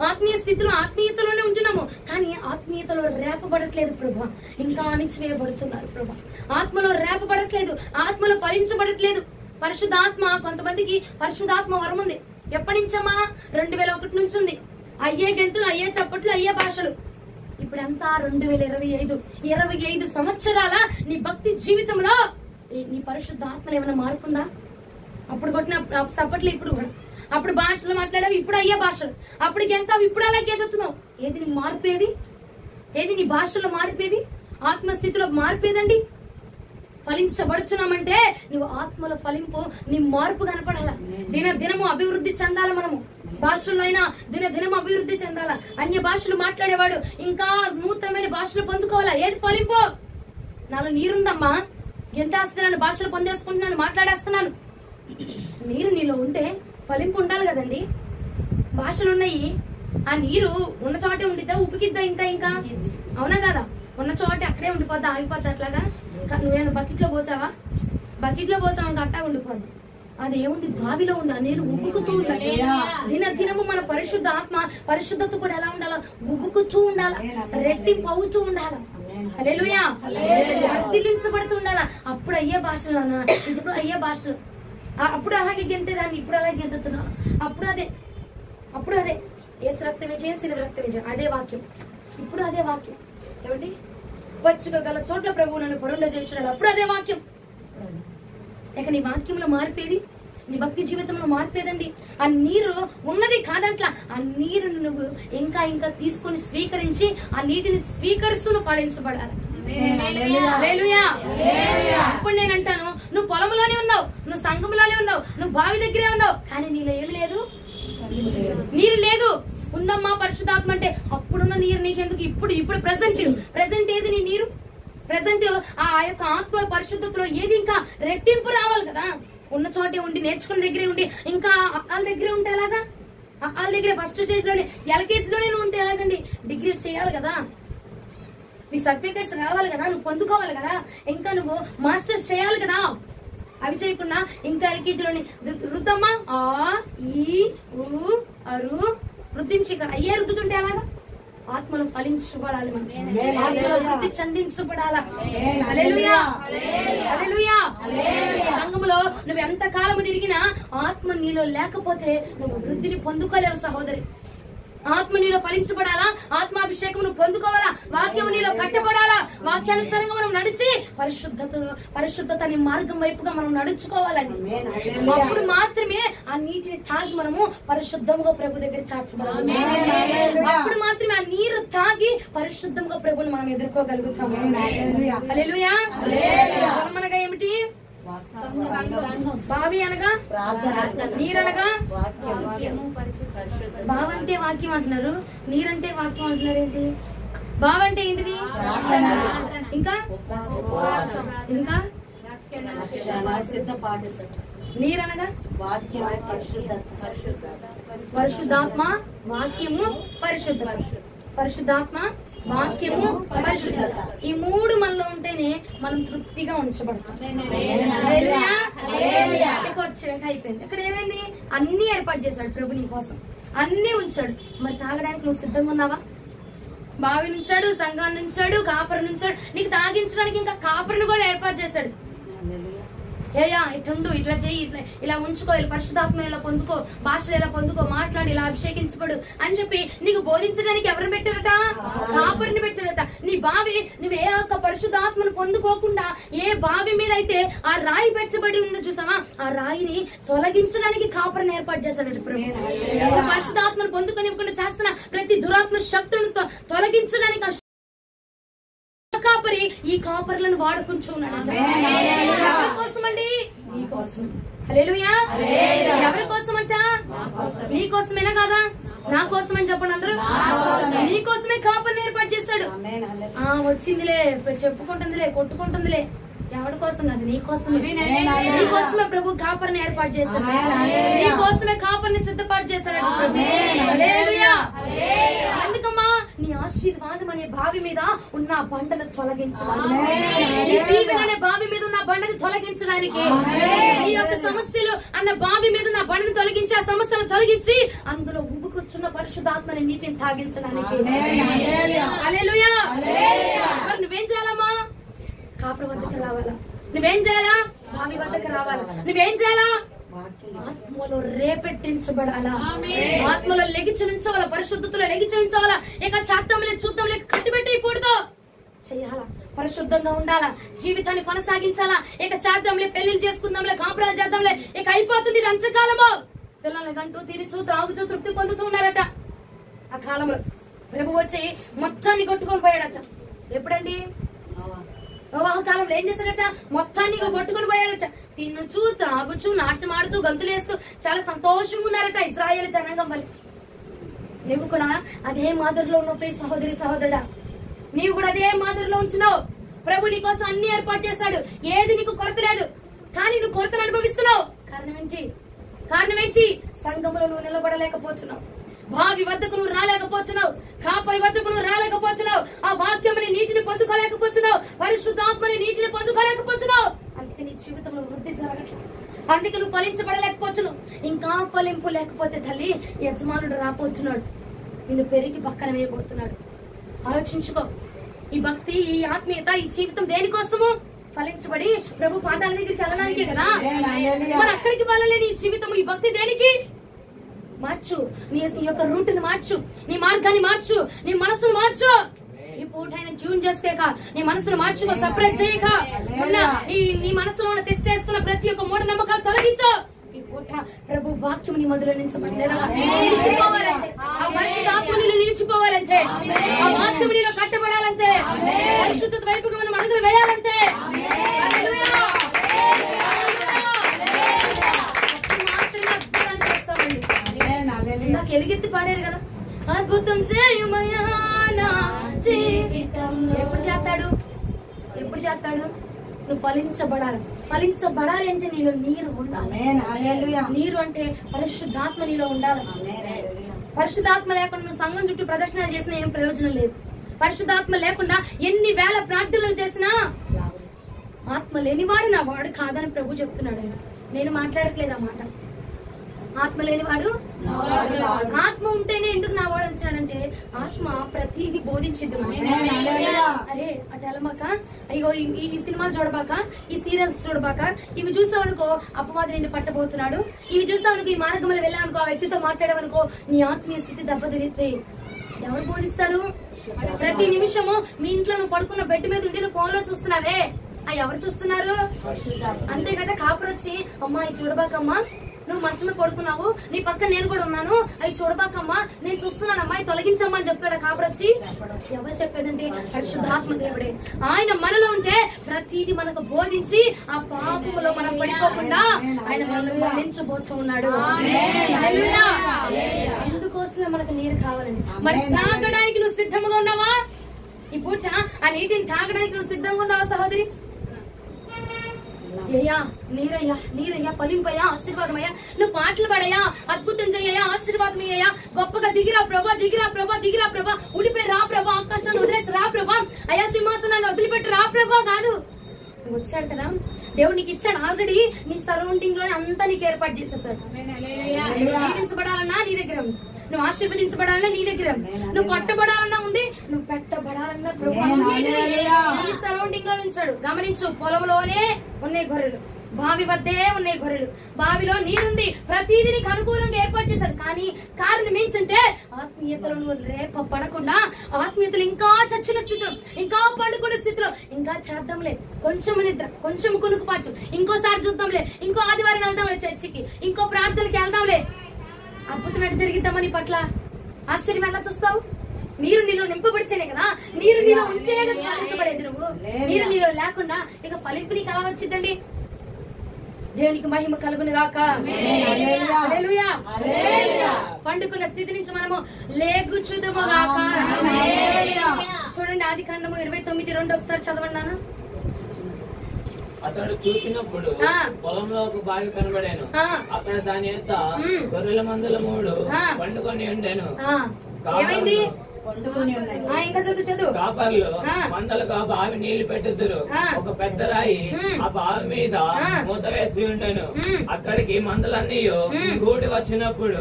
ఆత్మీయ స్థితిలో ఆత్మీయతలోనే ఉంటున్నాము, కానీ ఆత్మీయతలో రేపబడట్లేదు ప్రభా. ఇంకా అణిచివేయబడుతున్నారు ప్రభా. ఆత్మలో రేపబడట్లేదు, ఆత్మలో ఫలించబడట్లేదు. పరిశుద్ధాత్మ, కొంతమందికి పరిశుద్ధాత్మ వరం ఉంది. ఎప్పటి నుంచమ్మా? 2001 నుంచి ఉంది. అయ్యే గెంతులు, అయ్యే చప్పట్లు, అయ్యే భాషలు. ఇప్పుడంతా 2025 సంవత్సరాల నీ భక్తి జీవితంలో నీ పరిశుద్ధాత్మలో ఏమైనా మార్పుందా? అప్పుడు కొట్టిన చప్పట్లు ఇప్పుడు కూడా, అప్పుడు భాషలు మాట్లాడావు, ఇప్పుడు అయ్యే భాషలు, అప్పుడు గెంతావు, ఇప్పుడు అలా గెంతుతున్నావు. ఏది నీ మార్పేది? ఏది నీ భాషలో మార్పేది? ఆత్మస్థితిలో మార్పేదండి. ఫలించబడుచున్నామంటే నువ్వు ఆత్మల ఫలింపు, నీ మార్పు కనపడాల. దినము అభివృద్ధి చెందాల. మనము భాషల్లో అయినా దినము అభివృద్ధి చెందాల. అన్య భాషలు మాట్లాడేవాడు ఇంకా నూతనమైన భాషలు పొందుకోవాలా. ఏది ఫలింపు? నాలో నీరుందమ్మా, గెంతేస్తున్నాను, భాషలు పొందేసుకుంటున్నాను, మాట్లాడేస్తున్నాను. నీరు నీలో ఉంటే ఫలింపు ఉండాలి కదండి. భాషలున్నాయి, ఆ నీరు ఉన్న చోటే ఉండిద్దా? ఉపికిద్దా? ఇంకా అవునా కదా? ఉన్న చోటే అక్కడే ఉండిపోద్దా? ఆగిపోద్దా? అట్లాగా నువ్వేనా బకెట్ లో పోసావా? బకెట్ లో పోసావు ఇంకా అట్టా ఉండిపోద్ది. అదేముంది? బావిలో ఉంది. ఆ నీరు ఉబుకుతూ ఉండాలి. దినము మన పరిశుద్ధ ఆత్మ పరిశుద్ధత కూడా ఎలా ఉండాలా? ఉబుకుతూ ఉండాలా, రెట్టింపు అవుతూ ఉండాలా. హల్లెలూయా. వర్ధిల్లించబడుతూ ఉండాలా. అప్పుడు అయ్యే భాషలు అన్నా, ఇప్పుడు అయ్యే భాషలు. అప్పుడు అలాగే గెంతేదాన్ని, ఇప్పుడు అలాగే గెంతుతున్నా. అప్పుడు అదే యేసు రక్త విజయం, శిలువ రక్త విజయం, అదే వాక్యం. ఇప్పుడు అదే వాక్యం. ఏమండి? వచ్చుగల చోట్ల ప్రభువు నన్ను పొరుండ చేయించున్నాడు. అప్పుడు అదే వాక్యం. ఇక నీ వాక్యంలో మార్పేది, నీ భక్తి జీవితంలో మార్పేదండి. ఆ నీరు ఉన్నది కాదంట్లా, ఆ నీరును నువ్వు ఇంకా ఇంకా తీసుకొని స్వీకరించి ఆ నీటిని స్వీకరిస్తూ ఫలించబడాలి. హల్లెలూయా. ఇప్పుడు నేను అంటాను, నువ్వు పొలంలోనే ఉన్నావు, నువ్వు సంఘంలోనే ఉన్నావు, నువ్వు బావి దగ్గరే ఉన్నావు, కానీ నీలో ఏమి లేదు, నీరు లేదు. ఉందమ్మా పరిశుద్ధాత్మ అంటే అప్పుడున్న నీరు నీకెందుకు? ఇప్పుడు ప్రెసెంట్ ఏది నీ నీరు? ప్రెసెంట్ ఆ యొక్క ఆత్మ పరిశుద్ధతలో ఏది ఇంకా రెట్టింపు రావాలి కదా. ఉన్న చోటే ఉండి నేర్చుకున్న దగ్గరే ఉండి ఇంకా వాళ్ళ దగ్గరే ఉంటే ఎలాగా? వాళ్ళ దగ్గరే ఫస్ట్ స్టేజ్ లోనే ఎల్కేజీ లోనే ఉంటే ఎలాగండి? డిగ్రీస్ చేయాలి కదా, నీ సర్టిఫికేట్స్ రావాలి కదా, నువ్వు పొందుకోవాలి కదా, ఇంకా నువ్వు మాస్టర్స్ చేయాలి కదా. అవి చేయకుండా ఇంకా ఎల్కేజీలోని రుద్దమ్మా ఆ ఈ ఊ అరు వృద్ధించి అయ్యే రుద్దుతుంటే అలాగా ఆత్మను ఫలించబడాలి, మనం ఆత్మలో వృద్ధి చెందించబడాలా. హల్లెలూయా. హల్లెలూయా. సంఘములో నువ్వు ఎంత కాలము తిరిగినా ఆత్మ నీలో లేకపోతే నువ్వు వృద్ధిని పొందుకోలేవు సహోదరి. ఆత్మ నీలో ఫలించబడాలా, ఆత్మాభిషేకం నువ్వు పొందుకోవాలా, వాక్యం నీలో కట్టబడాలా, వాక్యానుసారంగా మనం నడిచి పరిశుద్ధత నీ మార్గం వైపుగా మనం నడుచుకోవాలని. అప్పుడు మాత్రమే ఆ నీటిని తాగి మనము పరిశుద్ధంగా ప్రభు దగ్గర చార్చబడాలి. అప్పుడు మాత్రమే ఆ నీరు తాగి పరిశుద్ధంగా ప్రభుని మనం ఎదుర్కోగలుగుతాము. హల్లెలూయా. అనగా ఏమిటి? బావి అనగా నీరనగా బావి అంటే వాక్యం అంటున్నారు, నీరంటే వాక్యం అంటున్నారు. ఏంటి బావి అంటే ఏంటిది? ఇంకా ఇంకా నీరనగా పరిశుద్ధాత్మ, వాక్యము, పరిశుద్ధాత్మ, వాక్యము, పరిశుద్ధత. ఈ మూడు మనలో ఉంటేనే మనం తృప్తిగా ఉంచబడతాం. అయిపోయింది. ఇక్కడ ఏమైంది? అన్ని ఏర్పాటు చేశాడు ప్రభు నీ కోసం, అన్ని ఉంచాడు. మరి తాగడానికి నువ్వు సిద్ధంగా ఉన్నావా? బావి నుంచాడు, సంఘాన్ని ఉంచాడు, కాపరిని ఉంచాడు, నీకు తాగించడానికి ఇంకా కాపరిని కూడా ఏర్పాటు చేశాడు. ఏయా ఇటుండు, ఇట్లా చెయ్యి, ఇట్లా ఇలా ఉంచుకో, ఇలా పరిశుద్ధాత్మ ఇలా పొందుకో, భాషలు ఇలా పొందుకో, మాట్లాడి ఇలా అభిషేకించబడు అని చెప్పి నీకు బోధించడానికి ఎవరిని పెట్టారట? కాపరిని పెట్టారట. నీ బావి నువ్వు ఏ ఒక్క పరిశుద్ధాత్మను పొందుకోకుండా ఏ బావి మీద అయితే ఆ రాయి పెట్టబడి ఉందో చూసావా, ఆ రాయిని తొలగించడానికి కాపరిని ఏర్పాటు చేశాడట ప్రభు. పరిశుద్ధాత్మను పొందుకొని చేస్తున్న ప్రతి దురాత్మ శక్తులతో తొలగించడానికి కాపరి ఈ కాపర్లను వాడుకుంటున్నాడు. ఎవరి కోసం అండి? నీ కోసం. హల్లెలూయా. ఎవరి కోసం అంట? నీ కోసమేనా కాదా? నా కోసం అని చెప్పండి అందరూ. నీ కోసమే కాపరిని ఏర్పాటు చేస్తాడు. వచ్చిందిలే, చెప్పుకుంటుందిలే, కొట్టుకుంటుందిలే, ఎవరి కోసం కాదు, నీ కోసమే. నీ కోసమే ప్రభు కాపరిని ఏర్పాటు చేశాడు. నీ కోసమే కాపరిని సిద్ధపాటు చేశాడు. ఎందుకమ్మా? నీ ఆశీర్వాదం అనే బావి మీద ఉన్న బండను తొలగించడానికి, నీ దీవెన అనే బావి మీద ఉన్న బండను తొలగించడానికి, నీ యొక్క సమస్యలు అన్న బావి మీద ఉన్న బండను తొలగించి ఆ సమస్యను తొలగించి అందులో ఉబ్బుకుచ్చున్న పరిశుద్ధాత్మని నీటిని తాగించడానికి. హల్లెలూయా. మరి నువ్వేం చేయాలమ్మా? కాపరి వద్దకు రావాలా? నువ్వేం చేయాలా? బావి వద్దకు రావాలా? నువ్వేం చేయాలా? ఆత్మలో రేపెట్టించబడాలా, ఆత్మలో లెగిచనించవాలా, పరిశుద్ధతలో లెగిచనించవాలా. ఇక చేద్దాంలే చూద్దాంలే కట్టిపెట్టి కూడదు చెయ్యాలా, పరిశుద్ధంగా ఉండాలా, జీవితాన్ని కొనసాగించాలా. ఇక చేద్దాంలే, పెళ్లిళ్ళు చేసుకుందాంలే, కాపురాలు చేద్దాంలే, ఇక అయిపోతుంది ఇది అంచకాలము. పిల్లల్ని గంటూ తిరిచూ త్రాగుచూ తృప్తి పొందుతూ ఉన్నారట. ఆ కాలంలో ప్రభు వచ్చి మొత్తాన్ని కొట్టుకొని పోయాడట. ఎప్పుడండి? నోవాహ కాలంలో ఏం చేశాడట? మొత్తాన్ని కొట్టుకుని పోయాడట. తినుచు త్రాగుచు నాట్యమాడుతూ గంతులేస్తూ చాలా సంతోషంగా ఉన్నారట ఇశ్రాయేలు జనాంగం వల్ల. నువ్వు కూడా అదే మాదిరిలో ఉన్నావు ప్రియ సహోదరి సహోదరుడా. నీవు కూడా అదే మాదిరిలో ఉంచున్నావు. ప్రభు నీ కోసం అన్ని ఏర్పాటు చేశాడు. ఏది నీకు కొరత లేదు, కానీ నువ్వు కొరతను అనుభవిస్తున్నావు. కారణం ఏంటి? సంఘములో నువ్వు నిలబడలేకపోతున్నావు, బావి వద్దకు నువ్వు రాలేకపోతున్నావు, కాపరి వద్దకు నువ్వు రాలేకపోతున్నావు, ఆ వాక్యమని నీటిని పొందుకోలేకపోతున్నావు, పరిశుద్ధాత్మని నీటిని పొందుకోలేకపోతున్నావు. అందుకే నీ జీవితంలో వృద్ధి జరగట్లేదు, అందుకే నువ్వు ఫలించబడలేకపోతున్నావు. ఇంకా ఫలింపు లేకపోతే తల్లి యజమానుడు రాపోతున్నాడు, నిన్ను పెరిగి పక్కన వేయబోతున్నాడు. ఆలోచించుకో. ఈ భక్తి, ఈ ఆత్మీయత, ఈ జీవితం దేనికోసము? ఫలించబడి ప్రభు పాదాల దగ్గరికి వెళ్ళడానికే కదా. మరి అక్కడికి వెళ్ళలేని ఈ జీవితం, ఈ భక్తి దేనికి? మార్చు, నీ యొక్క రూట్ ని మార్చు, నీ మార్గాన్ని మార్చు, నీ మనసును మార్చు. ఈ పూట ఆయన ట్యూన్ చేసుకోక నీ మనసును మార్చుకో, సపరేట్ చేయక నీ మనసులో ఉన్న టెస్ట్ చేసుకున్న ప్రతి ఒక్క మూఢ నమ్మకాలు తొలగించు. ఈ పూట చోట ప్రభు వాక్యం నీ మధ్యలో నిలిచిపోవాలంటే, ఆ పరిశుద్ధాత్మ నీలో నిలిచిపోవాలంటే, ఆ వాక్యం నీలో కట్టబడాలంటే, పరిశుద్ధత వైపుగా మనం అడుగులు వేయాలంటే మాత్రమే అద్భుతాన్ని చేస్తామండి. నాకు ఎలుగెత్తి పాడారు కదా, అద్భుతం చేయుమయ్యా నా జీవితంలో. ఎప్పుడు చేస్తాడు? నువ్వు ఫలించబడాలి అంటే నీలో నీరు ఉండాలి. నీరు అంటే పరిశుద్ధాత్మ నీలో ఉండాలి. పరిశుద్ధాత్మ లేకుండా నువ్వు సంఘం చుట్టూ ప్రదర్శనలు చేసినా ఏం ప్రయోజనం లేదు. పరిశుద్ధాత్మ లేకుండా ఎన్ని వేల ప్రార్థనలు చేసినా ఆత్మ లేనివాడు నా వాడు కాదని ప్రభు చెప్తున్నాడు. నేను మాట్లాడట్లేదు ఆ మాట. ఆత్మ లేనివాడు, ఆత్మ ఉంటేనే ఎందుకు నా వాడు అంటున్నాడంటే ఆత్మ ప్రతిదీ బోధించిద్దు. అరే అటు వెళ్ళమాక, అయ్యో ఈ సినిమాలు చూడబాక, ఈ సీరియల్స్ చూడబాక, ఇవి చూసావనుకో అపవాది నిన్ను పట్టబోతున్నాడు, ఇవి చూసావనుకో ఈ మార్గంలో వెళ్ళావనుకో, ఆ వ్యక్తితో మాట్లాడవనుకో నీ ఆత్మీయ స్థితి దెబ్బతిరితే ఎవరు బోధిస్తారు? ప్రతి నిమిషము మీ ఇంట్లో నువ్వు పడుకున్న బెడ్ మీద ఉంటే నువ్వు ఫోన్ లో చూస్తున్నావే, ఎవరు చూస్తున్నారు? అంతే కదా. కాపురొచ్చి అమ్మా ఇది చూడబాకమ్మా, నువ్వు మంచమే పడుకున్నావు, నీ పక్కన నేను కూడా ఉన్నాను, అవి చూడబాకమ్మా, నేను చూస్తున్నాను అమ్మాయి తొలగించమ్మా అని చెప్తాడు కాపురొచ్చి. ఎవరు చెప్పేదంటే పరిశుద్ధాత్మ దేవుడే. ఆయన మనలో ఉంటే ప్రతిదీ మనకు బోధించి ఆ పాపములో మనం పడిపోకుండా ఆయన మనల్ని పాలించబోతూ ఉన్నాడు. అందుకోసమే మనకు నీరు కావాలండి. మరి తాగడానికి నువ్వు సిద్ధంగా ఉన్నావా? ఈ పూట ఆ నీటిని తాగడానికి నువ్వు సిద్ధంగా ఉన్నావా సహోదరి? అయ్యా నీరయ్యా ఫలింపయ్యా, ఆశీర్వాదమయ్యా, నువ్వు పాటలు పాడయ్యా, అద్భుతం చెయ్యా, ఆశీర్వాదం అయ్యా, గొప్పగా దిగిరా ప్రభా, ఉడిపోయి రా ప్రభా, ఆకాశాన్ని వదిలేసి రా ప్రభా, అయ్యా సింహాసనాన్ని వదిలిపెట్టి రా ప్రభా కాదు. నువ్వు వచ్చాడు కదా దేవుడు, నీకు ఇచ్చాడు ఆల్రెడీ. నీ సరౌండింగ్ లోనే అంతా నీకు ఏర్పాటు చేసేసాడు. జీవించబడాలన్నా నీ దగ్గర ఉంది, నువ్వు ఆశీర్వదించబడాలన్నా నీ దగ్గర, నువ్వు కొట్టబడాలన్నా ఉంది, నువ్వు పెట్టబడాలన్నా నీ సరౌండింగ్ లో ఉంచాడు. గమనించు, పొలంలోనే ఉన్నాయి గొర్రెలు, బావి వద్దే ఉన్నాయి గొర్రెలు, బావిలో నీరుంది, ప్రతిదీ నీకు అనుకూలంగా ఏర్పాటు చేశాడు. కానీ కారణం ఏంటంటే ఆత్మీయతలో నువ్వు రేప పడకుండా, ఆత్మీయతలు ఇంకా చచ్చిన స్థితిలో, ఇంకా పడుకున్న స్థితిలో, ఇంకా చేద్దాంలే, కొంచెం నిద్ర, కొంచెం కునుకుపాటు, ఇంకోసారి చూద్దాంలే, ఇంకో ఆదివారం వెళ్దాంలే చర్చికి, ఇంకో ప్రార్థనకి వెళ్దాంలే, అద్భుతం ఎట్లా జరిగిద్దామా నీ పట్ల? ఆశ్చర్యం ఎట్లా చూస్తావు? నీరు నీలో నింపబడితేనే కదా, నీరు నీలో ఉంటేనే కదా ఫలించబడేది. నువ్వు నీరు నీలో లేకుండా ఇక ఫలింపు నీకు ఎలా వచ్చిందండి? దేవునికి మహిమ కలుగును గాక. హల్లెలూయా. పండుకున్న స్థితి నుంచి మనము లేగుచుదుము గాక. చూడండి ఆదికాండము 29:2 ఒకసారి చదవండి నాన్న. అతడు చూసినప్పుడు పొలంలో ఒక బావి కనబడాను, అక్కడ దాని యొక్క గొర్రెల మందల 3 పండుకొని ఉండేను. ఏమైంది? ఇంకా చదువు. కాపర్లు మందలకు ఆ బావి నీళ్లు పెట్టుదురు. ఒక పెద్ద రాయి ఆ బావి మీద మూత వేసి ఉండెను. అక్కడికి మందలన్నీ కూడి వచ్చినప్పుడు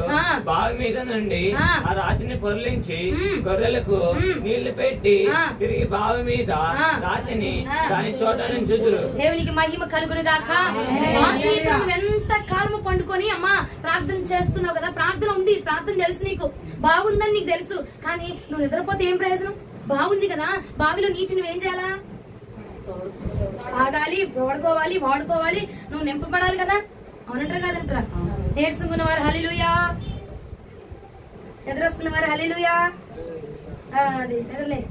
బావి మీద నుండి ఆ రాతిని పొర్లించి గొర్రెలకు నీళ్లు పెట్టి తిరిగి బావి మీద రాతిని దాని చోట నుంచుదురు. దేవునికి మహిమ కలుగును గాక. ఎంత కాలము పండుకొని అమ్మా ప్రార్థన చేస్తున్నావు కదా, ప్రార్థన ఉంది, ప్రార్థన తెలుసు, నీకు బాగుందని నీకు తెలుసు. కానీ నువ్వు నిద్రపోతే ఏం ప్రయోజనం? బాగుంది కదా, బావిలో నీటి నువ్వేం చేయాలా? తాగాలి, వాడుకోవాలి, నువ్వు నింపబడాలి కదా. అవునంటారా కాదంటారా? నేర్చుకున్న వారు హల్లెలూయా, ఎదురొస్తున్న వారు హల్లెలూయా. అది ఎదురులే.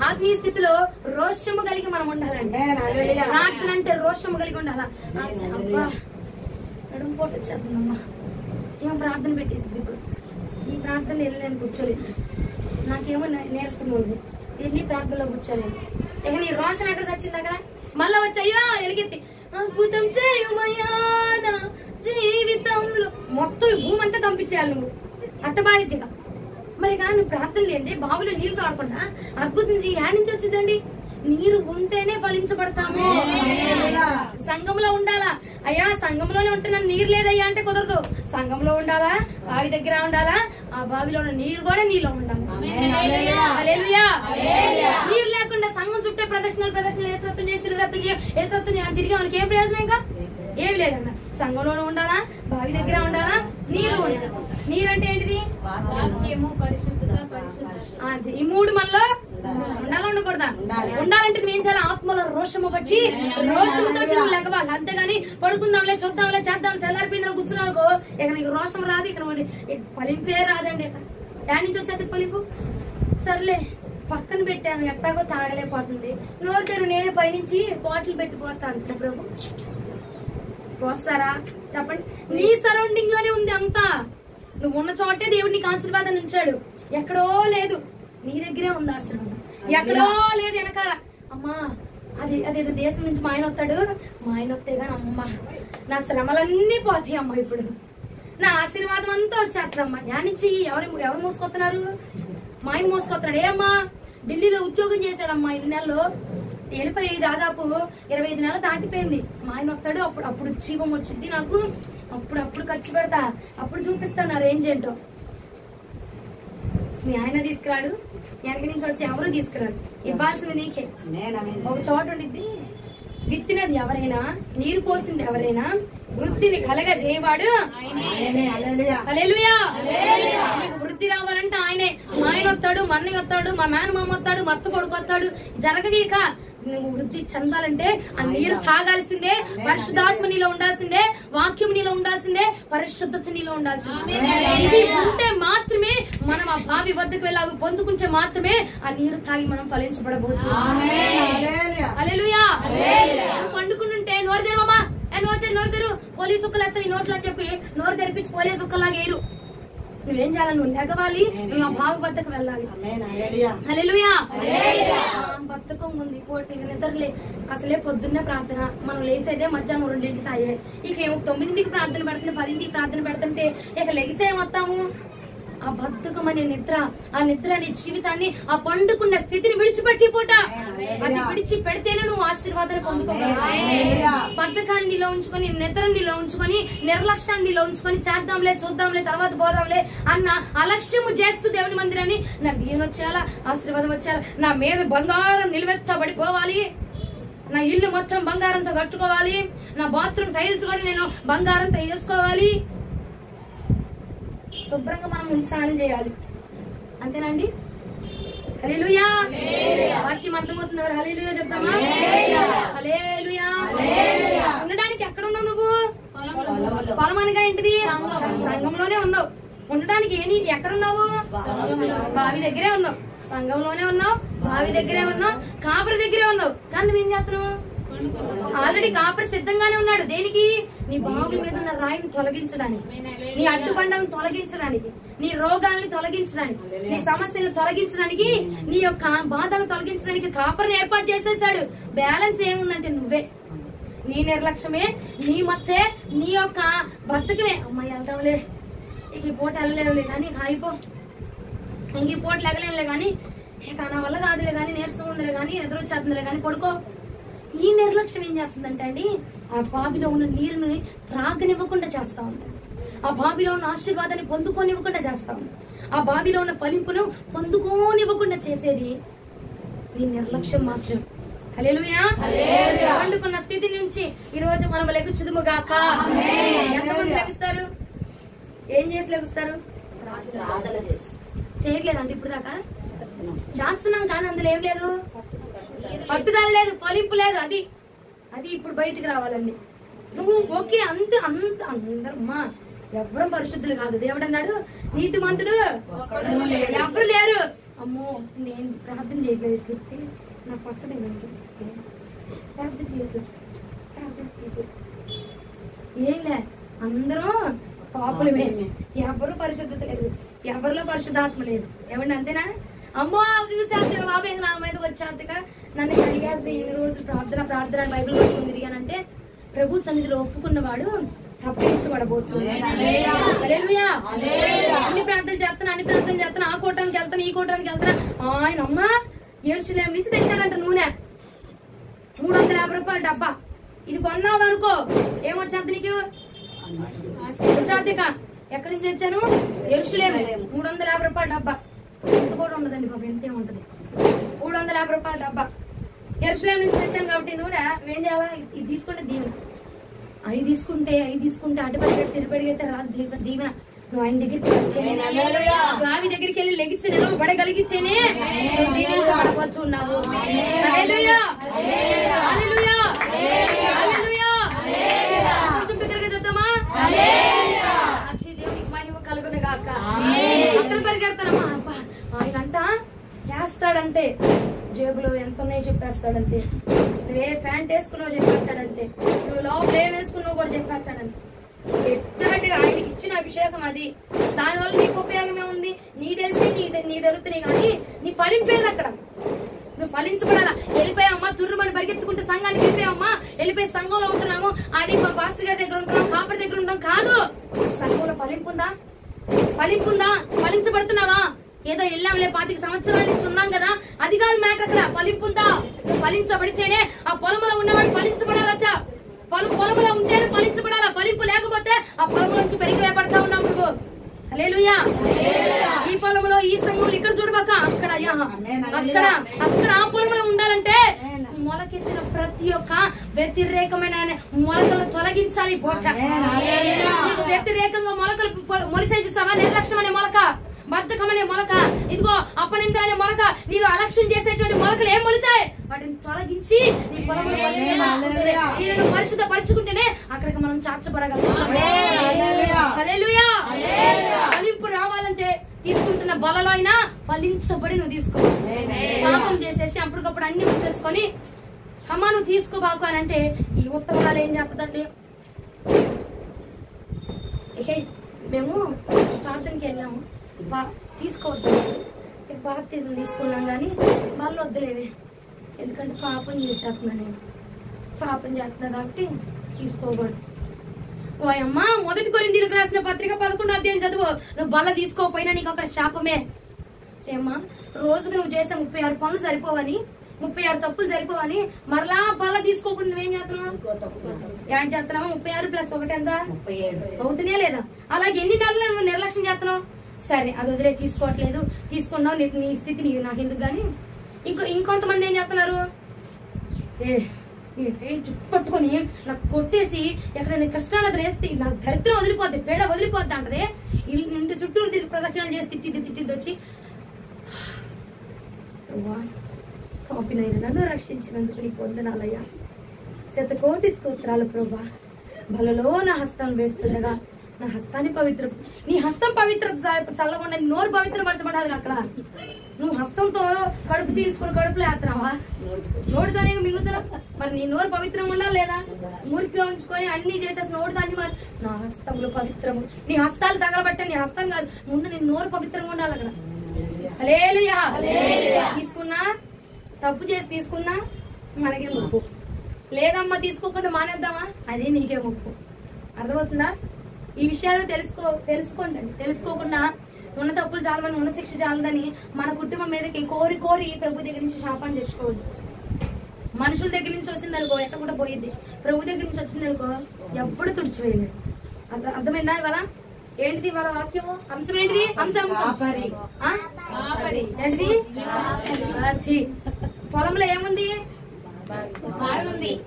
ఆత్మీయ స్థితిలో రోషము కలిగి మనం ఉండాలండి. ప్రార్థన అంటే రోషము కలిగి ఉండాలా. నడుంపోటు వచ్చేస్తుందమ్మా, ఏమో ప్రార్థన పెట్టేసింది. ఇప్పుడు ఈ ప్రార్థన వెళ్ళి నేను కూర్చోలేదు, నాకేమో నీరసం ఉంది, వెళ్ళి ప్రార్థనలో కూర్చోలేదు. ఇక నీ రోషం ఎక్కడ చచ్చింది? అక్కడ మళ్ళా వచ్చాయా ఎలుగెత్తి అద్భుతం చేయుమయ్యా నా జీవితంలో, మొత్తం భూమి అంతా కంపించేయాలి నువ్వు, అట్టబాడిద్దిగా. మరి కానీ నువ్వు ప్రార్థన లేదే, బావిలో నీళ్లు కాకుండా అద్భుతం చేయి యాడ్ నుంచి వచ్చిందండి. నీరు ఉంటేనే ఫలించబడతాము. సంఘంలో ఉండాలా? అయ్యా సంఘంలోనే ఉంటున్నాను, నీరు లేదయ్యా అంటే కుదరదు. సంఘంలో ఉండాలా, బావి దగ్గర ఉండాలా, ఆ బావిలో నీరు కూడా నీలో ఉండాలి. హల్లెలూయా. నీరు లేకుండా సంఘం చుట్టే ప్రదర్శనలు ఏసరత్వం చేసి తిరిగి మనకి ఏం ప్రయోజనం? ఇంకా ఏమి లేదన్న. సంఘంలోనే ఉండాలా, బావి దగ్గర ఉండాలా, నీరు ఉండాలి. నీరు అంటే ఏంటిది? వాక్యము, పరిశుద్ధత, పరిశుద్ధత. ఈ 3 మనలో ఉండాలా ఉండకూడదా? ఉండాలంటే నువ్వేం చేయాలి? ఆత్మలో రోషము బట్టి రోషముతో నువ్వు లెగవాలి. అంతేగాని పడుకుందాంలే, చూద్దాంలే, చేద్దాం, తెల్లారిపోయిందని కూర్చున్నావుకో ఇక నీకు రోషం రాదు, ఇక ఫలింపే రాదండి. ఇక దాని నుంచి వచ్చేది ఫలింపు. సర్లే పక్కన పెట్టాను, ఎట్టాగో తాగలేకపోతుంది, నోరు తెరు నేనే పైనుంచి బాటిల్ పెట్టిపోతా అంటున్నా. ప్రభు పోస్తారా చెప్పండి? నీ సరౌండింగ్ లోనే ఉంది అంతా. నువ్వు ఉన్న చోటే దేవుడు నీకు ఆశీర్వాదాన్ని ఉంచాడు. ఎక్కడో లేదు, నీ దగ్గరే ఉంది ఆశీర్వాదం. ఎక్కడో లేదు వెనకాల. అమ్మా అదేదో దేశం నుంచి మా ఆయన వస్తాడు, మా ఆయన వస్తే గాని అమ్మా నా శ్రమలన్నీ పోతాయి అమ్మా. ఇప్పుడు నా ఆశీర్వాదం అంతా వచ్చేస్తుందమ్మా. యానించి ఎవరు మోసుకొస్తున్నారు? మా ఆయన మోసుకొస్తున్నాడు. ఏమ్మా ఢిల్లీలో ఉద్యోగం చేశాడమ్మా 2 నెలలు, వెళ్ళిపోయి దాదాపు 25 నెలలు దాటిపోయింది. మా ఆయన వస్తాడు, అప్పుడు జీవం వచ్చింది నాకు, అప్పుడు ఖర్చు పెడతా, అప్పుడు చూపిస్తాను నా రేంజ్ ఏంటో. మీ ఆయన తీసుకురాడు, వెనక నుంచి వచ్చి ఎవరు తీసుకురాడు. ఇవ్వాల్సింది నీకే. ఒక చోట ఉండిద్ది, విత్తినది ఎవరైనా, నీరు పోసింది ఎవరైనా, వృద్ధిని కలగజేయవాడు హల్లెలూయా. నీకు వృద్ధి రావాలంటే ఆయనే. మా ఆయన వస్తాడు, మా అన్నయ్య వస్తాడు, మా మేనమామ వస్తాడు, మా అత్త కొడుకు వస్తాడు. జరగదీక నువ్వు వృద్ధి చెందాలంటే ఆ నీరు తాగాల్సిందే, పరిశుద్ధాత్మ నీలో ఉండాల్సిందే, వాక్యం నీలో ఉండాల్సిందే, పరిశుద్ధత నీలో ఉండాల్సిందే. ఇవి ఉంటే మాత్రమే మనం ఆ బావి వద్దకు వెళ్ళి అవి పొందుకుంటే మాత్రమే ఆ నీరు తాగి మనం ఫలించబడవచ్చు. హల్లెలూయా. నువ్వు పండుకుంటుంటే నోరు తెరవమ్మా, నోరు తెరు, పోలీసు సుక్కలు ఎత్తారు ఈ నోట్లు అని చెప్పి నోరు తెరిపించి పోలీసు సుక్కలాగా వేయరు. నువ్వేం చేయాలి? నువ్వు లేగవాలి, నువ్వు ఆ బావి వద్దకు వెళ్ళాలి. హల్లెలూయా. బద్ధకం ఉంది, పోటీ నిద్రలే, అసలే పొద్దున్నే ప్రార్థన, మనం లేసేదే మధ్యాహ్నం 2ంటికి అయ్యే. ఇక 9ంటికి ప్రార్థన పెడుతుంది, 10ంటికి ప్రార్థన పెడుతుంటే ఇక లెగిసే వస్తాము. ఆ బద్ధకం అనే నిద్ర, ఆ నిద్ర అనే జీవితాన్ని, ఆ పండుకున్న స్థితిని విడిచిపెట్టి పూట అది విడిచి పెడితేనే నువ్వు ఆశీర్వాదాన్ని పొందుకోగలవు. బద్ధకాన్ని నీలో ఉంచుకొని, నిద్రని నీలో ఉంచుకొని, నిర్లక్ష్యాన్ని నీలో ఉంచుకొని, చేద్దాంలే, చూద్దాంలే, తర్వాత పోదాంలే అన్న అలక్ష్యము చేస్తూ దేవుని మందిరాన్ని, నా దీవెన వచ్చేయాలా, ఆశీర్వాదం వచ్చేయాలా, నా మీద బంగారం నిలువెత్తబడిపోవాలి, నా ఇల్లు మొత్తం బంగారంతో కట్టుకోవాలి, నా బాత్రూమ్ టైల్స్ కూడా నేను బంగారంతో వేసుకోవాలి, శుభ్రంగా మనం స్నానం చేయాలి. అంతేనండి? హల్లెలూయా. వాక్యం అర్థమవుతుంది? ఎవరు హల్లెలూయా చెప్తామా? హల్లెలూయా. ఉండడానికి ఎక్కడ ఉన్నావు నువ్వు? పొలం అనగా ఏంటిది? సంఘంలోనే ఉన్నావు. ఉండడానికి ఎక్కడున్నావు? బావి దగ్గరే ఉన్నావు, సంఘంలోనే ఉన్నావు, బావి దగ్గరే ఉన్నావు, కాపరి దగ్గరే ఉన్నావు. కానీ నువ్వేం చేస్తున్నావు? ఆల్రెడీ కాపరి సిద్ధంగానే ఉన్నాడు. దేనికి? నీ బావి మీద ఉన్న రాయిని తొలగించడానికి, నీ అడ్డుబండలను తొలగించడానికి, నీ రోగాలను తొలగించడానికి, నీ సమస్యలను తొలగించడానికి, నీ యొక్క బాధలను తొలగించడానికి కాపరిని ఏర్పాటు చేసేసాడు. బ్యాలెన్స్ ఏముందంటే నువ్వే, నీ నిర్లక్ష్యమే, నీ మత్తే, నీ యొక్క బతుకమే. అమ్మాయి వెళ్తాంలే, ఇక ఈ పూట వెళ్ళలేవులే కానీ అయిపో, ఇంక ఈ పూట లెగలేనులే గాని, ఇక నా వల్ల కాదులే గాని, నీరసం ఉందిలే గాని, ఎదురు వచ్చేస్తుందిలే గాని పడుకో. ఈ నిర్లక్ష్యం ఏం చేస్తుందంటే అండి, ఆ బావిలో ఉన్న నీరుని త్రాగనివ్వకుండా చేస్తా ఉంది, ఆ బావిలో ఉన్న ఆశీర్వాదాన్ని పొందుకోనివ్వకుండా చేస్తా ఉంది, ఆ బావిలో ఉన్న ఫలింపును పొందుకోనివ్వకుండా చేసేది నీ నిర్లక్ష్యం మాత్రం. హల్లెలూయా. పండుకున్న స్థితి నుంచి ఈ రోజు మనం లెగుచుదుముగాక. ఎంతమంది లెగుస్తారు? ఏం చేసి లెగుస్తారు? చేయట్లేదంటే ఇప్పుడు దాకా చేస్తున్నాం, కానీ అందులో ఏం లేదు, పట్టుదల లేదు, ఫలింపు లేదు. అది అది ఇప్పుడు బయటికి రావాలండి. నువ్వు ఓకే అందరమ్మా ఎవరు పరిశుద్ధులు కాదు. దేవుడు అన్నాడు నీతిమంతుడు ఎవరు లేరు. అమ్మో నేను ప్రార్థన చేయట్లేదు చెప్తే నా పక్కన ప్రార్థన చేయట్లేదు, ఏం లే, అందరూ పాపులమే, ఎవరు పరిశుద్ధత లేదు, ఎవరిలో పరిశుద్ధాత్మ లేదు. ఏమండి అంతేనా? అమ్మో చూసాను బాబు నా మీద వచ్చాక నన్ను అడిగాల్సి ఎన్ని రోజులు ప్రార్థన బైబిల్ పట్టుకుని తిరిగానంటే, ప్రభు సన్నిధిలో ఒప్పుకున్నవాడు తప్పించబడబోచ్చు. హల్లెలూయా. అన్ని ప్రార్థన చేస్తాను, ఆ కోటానికి వెళ్తాను, ఈ కోటానికి వెళ్తాను. ఆయన అమ్మ యెరూషలేము నుంచి తెచ్చాడంట నూనె, 350 రూపాయల డబ్బా. ఇది కొన్నావు అనుకో ఏమొచ్చేంత నీకు వచ్చాక. ఎక్కడి నుంచి తెచ్చాను? యెరూషలేము, 350 రూపాయల డబ్బా. ఎంత కూడా ఉండదండి బాబు, ఎంతే ఉంటది, 350 రూపాయల డబ్బా. యెరూషలేము నుంచి తెచ్చాను కాబట్టి నూనె ఏం చేయాలా? ఇది తీసుకుంటే దీవెన, అవి తీసుకుంటే అటుపడిగట్టి తిరిపడిగైతే రాదు దీవెన. నువ్వు ఆయన దగ్గరికి బావి దగ్గరికి వెళ్ళి లెగిచ్చి నిలవబడగలిగితేనే దీవించబడవచ్చు ఉన్నావు. హల్లెలూయా హల్లెలూయా హల్లెలూయా. కొంచెం దగ్గరగా చెప్తామా? అతి దేవునికి మహిమ కలుగును గాక. అక్కడ పరిగెడతానమ్మా. అబ్బా ఆయన అంట వేస్తాడంతే, జేబులో ఎంత ఉన్నాయో చెప్పేస్తాడంతే, నువ్వే ప్యాంట్ వేసుకున్నావు చెప్పేస్తాడంతే, నువ్వు లోపల ఏం వేసుకున్నావు కూడా చెప్పేస్తాడంతే. చెప్తాడు ఆయనకి ఇచ్చిన అభిషేకం అది. దానివల్ల నీకు ఉపయోగమే ఉంది? నీ తెలిసి నీ దొరుకుతున్నాయి కానీ నీ ఫలింపేది అక్కడ. నువ్వు ఫలించబడాలా. వెళ్ళిపోయావమ్మా తుర్రుమని పరిగెత్తుకుంటే సంఘానికి వెళ్ళిపోయావమ్మా, వెళ్ళిపోయి సంఘంలో ఉంటున్నాము, అది మా పాస్టర్ గారి దగ్గర ఉంటున్నాం, కాపరి దగ్గర ఉంటాం కాదు. సంఘంలో ఫలింపుందా? ఫలింపుందా? ఫలించబడుతున్నావా? ఏదో వెళ్ళాంలే 25 సంవత్సరాల నుంచి ఉన్నాం కదా, అది కాదు మ్యాటర్ అక్కడ. ఫలింపుందా? నువ్వు ఫలించబడితేనే ఆ పొలంలో ఉన్నవాడు ఫలించబడాలట. పొలంలో ఉంటేనే ఫలించబడాలా. ఫలింపు లేకపోతే ఆ పొలంలో నుంచి పెరిగి వేపడతా ఉన్నావు నువ్వు. హల్లెలూయా. ఈ పొలంలో ఈ సంఘంలో ఇక్కడ చూడబాక, అక్కడ అక్కడ అక్కడ ఆ పొలంలో ఉండాలంటే మొలకెత్తిన ప్రతి ఒక్క వ్యతిరేకమైన మొలకలు తొలగించాలి. వ్యతిరేకంగా మొలకలు మొలిచే చూసావా? నిర్లక్ష్యం అనే మొలక, బద్ధకం అనే మొలక, ఇదిగో అపనింద అనే మొలక, నీరు అలక్ష్యం చేసేటువంటి మొలకలు ఏం మొలిచాయి? వాటిని తొలగించి నీ పొలంలో నీరు పరిశుద్ధపరుచుకుంటేనే అక్కడికి మనం చార్చబడగలుగుతాం. హల్లెలూయా. ఫలింపు రావాలంటే తీసుకుంటున్న బలలో అయినా ఫలించబడి నువ్వు తీసుకో. పాపం చేసేసి అప్పటికప్పుడు అన్ని ఉంచేసుకొని అమ్మా నువ్వు తీసుకోబాకు అని అంటే ఈ ఉత్తమాలు ఏం చేస్తుందండి? మేము ప్రార్థనకి వెళ్ళాము, తీసుకోవద్దు, బాప్తిజం తీసుకున్నాం కానీ వాళ్ళు వద్దులేవే, ఎందుకంటే పాపం చేసేస్తున్నా, నేను పాపం చేస్తున్నా కాబట్టి తీసుకోకూడదు. ఓ అమ్మా, 1 కొరింథీయులకు రాసిన పత్రిక 11వ అధ్యాయం చదువు. నువ్వు బల్ల తీసుకోకపోయినా నీకు అక్కడ శాపమే. ఏమ్మా, రోజుకు నువ్వు చేసే 36 పనులు సరిపోవని, 36 తప్పులు సరిపోవని మరలా బల్ల తీసుకోకుండా నువ్వేం చేస్తున్నావు? ఏం చేస్తున్నావా? 36 + 1 ఎంత అవుతునే లేదా? అలాగే ఎన్ని నెలలు నువ్వు నిర్లక్ష్యం చేస్తున్నావు? సరే అది వదిలే, తీసుకోవట్లేదు, తీసుకున్నావు, నీ స్థితి నీకు నాకు ఎందుకు గాని. ఇంకొంతమంది ఏం చేస్తున్నారు? జుట్టు పట్టుకొని నాకు కొట్టేసి ఎక్కడైనా కష్టాలు వేస్తే నాకు దరిద్రం వదిలిపోద్ది, పేడ వదిలిపోద్ది అంటది. ఇంటి చుట్టూరు తిరిగి ప్రదక్షిణాలు చేసి తిట్టిద్ది వచ్చి, పాపినైనా నన్ను రక్షించినందుకు నీకు వందనాలయ్యా, 100,000,000 స్తోత్రాలు ప్రభా. బలలో నా హస్తం వేస్తుండగా నా హస్తాన్ని పవిత్ర, నీ హస్తం పవిత్ర చల్లకుండా నోరు పవిత్రపరచబడాలి. అక్కడ నువ్వు హస్తంతో కడుపు చీల్చుకుని కడుపులో వేస్తున్నావా? నోటితోనే మిగులుతున్నావు. మరి నీ నోరు పవిత్రంగా ఉండాలి లేదా? మురికిగా ఉంచుకొని అన్ని చేసేసి నోటి దాన్ని మరి నా హస్తములు పవిత్రము. నీ హస్తాలు తగలబట్టే, నీ హస్తం కాదు, ముందు నీ నోరు పవిత్రంగా ఉండాలి అక్కడ. హల్లెలూయా. తీసుకున్నా, తప్పు చేసి తీసుకున్నా మనకే ముప్పు. లేదమ్మా తీసుకోకుండా మానేద్దామా, అదే నీకే ముప్పు. అర్థమవుతుందా? ఈ విషయాలు తెలుసుకోండి. తెలుసుకోకుండా ఉన్న తప్పులు చాలని, ఉన్న శిక్ష చాలదని మన కుటుంబం మీదకి కోరి ప్రభు దగ్గర నుంచి శాపాన్ని తెచ్చుకోవద్దు. మనుషుల దగ్గర నుంచి వచ్చింది అనుకో ఎట్ట కూడా పోయిద్ది. ప్రభు దగ్గర నుంచి వచ్చింది అనుకో ఎప్పుడు తుడిచివేయలేదు. అర్థమైందా? ఇవాళ ఏంటిది? ఇవాళ వాక్యం అంశం ఏంటిది? ఏంటిది? పొలంలో ఏముంది?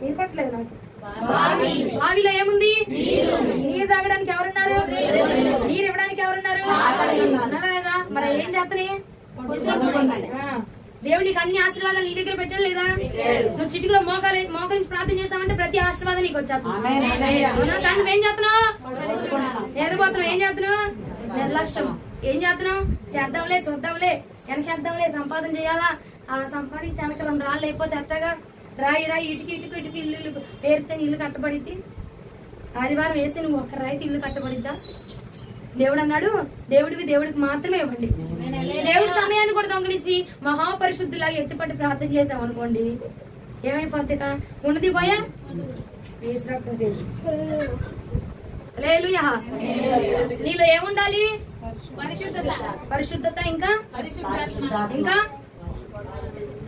వినపట్లేదు నాకు. బావిలో ఏముంది? నీరు తాగడానికి ఎవరున్నారు? నీరు ఇవ్వడానికి ఎవరున్నారు? అన్నారా లేదా? మరి ఏం చేస్తాయి? దేవుడు నీకు అన్ని ఆశీర్వాదాలు నీ దగ్గర పెట్టాడు లేదా? నువ్వు చిటికలో మోకరించి ప్రార్థన చేస్తావంటే ప్రతి ఆశీర్వాదం నీకు వచ్చేస్తుంది. కానీ నువ్వేం చేస్తున్నావు? నిద్రపోతున్నావు. ఏం చేస్తున్నావు? నిర్లక్ష్యం. ఏం చేస్తున్నావు? చేద్దాంలే, చూద్దాంలే, వెనకేద్దాంలే, సంపాదన చేయాలా, ఆ సంపాదించి వెనక 2 రాళ్ళు అయిపోతే అట్టగా రాయి ఇటుకి ఇల్లు పేరితే ఇల్లు కట్టబడిద్ది. ఆదివారం వేస్తే నువ్వు 1 రాయితే ఇల్లు కట్టబడిద్దా? దేవుడు అన్నాడు, దేవుడికి మాత్రమే ఇవ్వండి. దేవుడి సమయాన్ని కూడా దొంగలించి మహాపరిశుద్ధిలాగా ఎత్తిపట్టి ప్రార్థన చేసాం అనుకోండి, ఏమైపోద్ది? ఉన్నది పోయా హల్లెలూయా. నీలో ఏముండాలి? పరిశుద్ధత. ఇంకా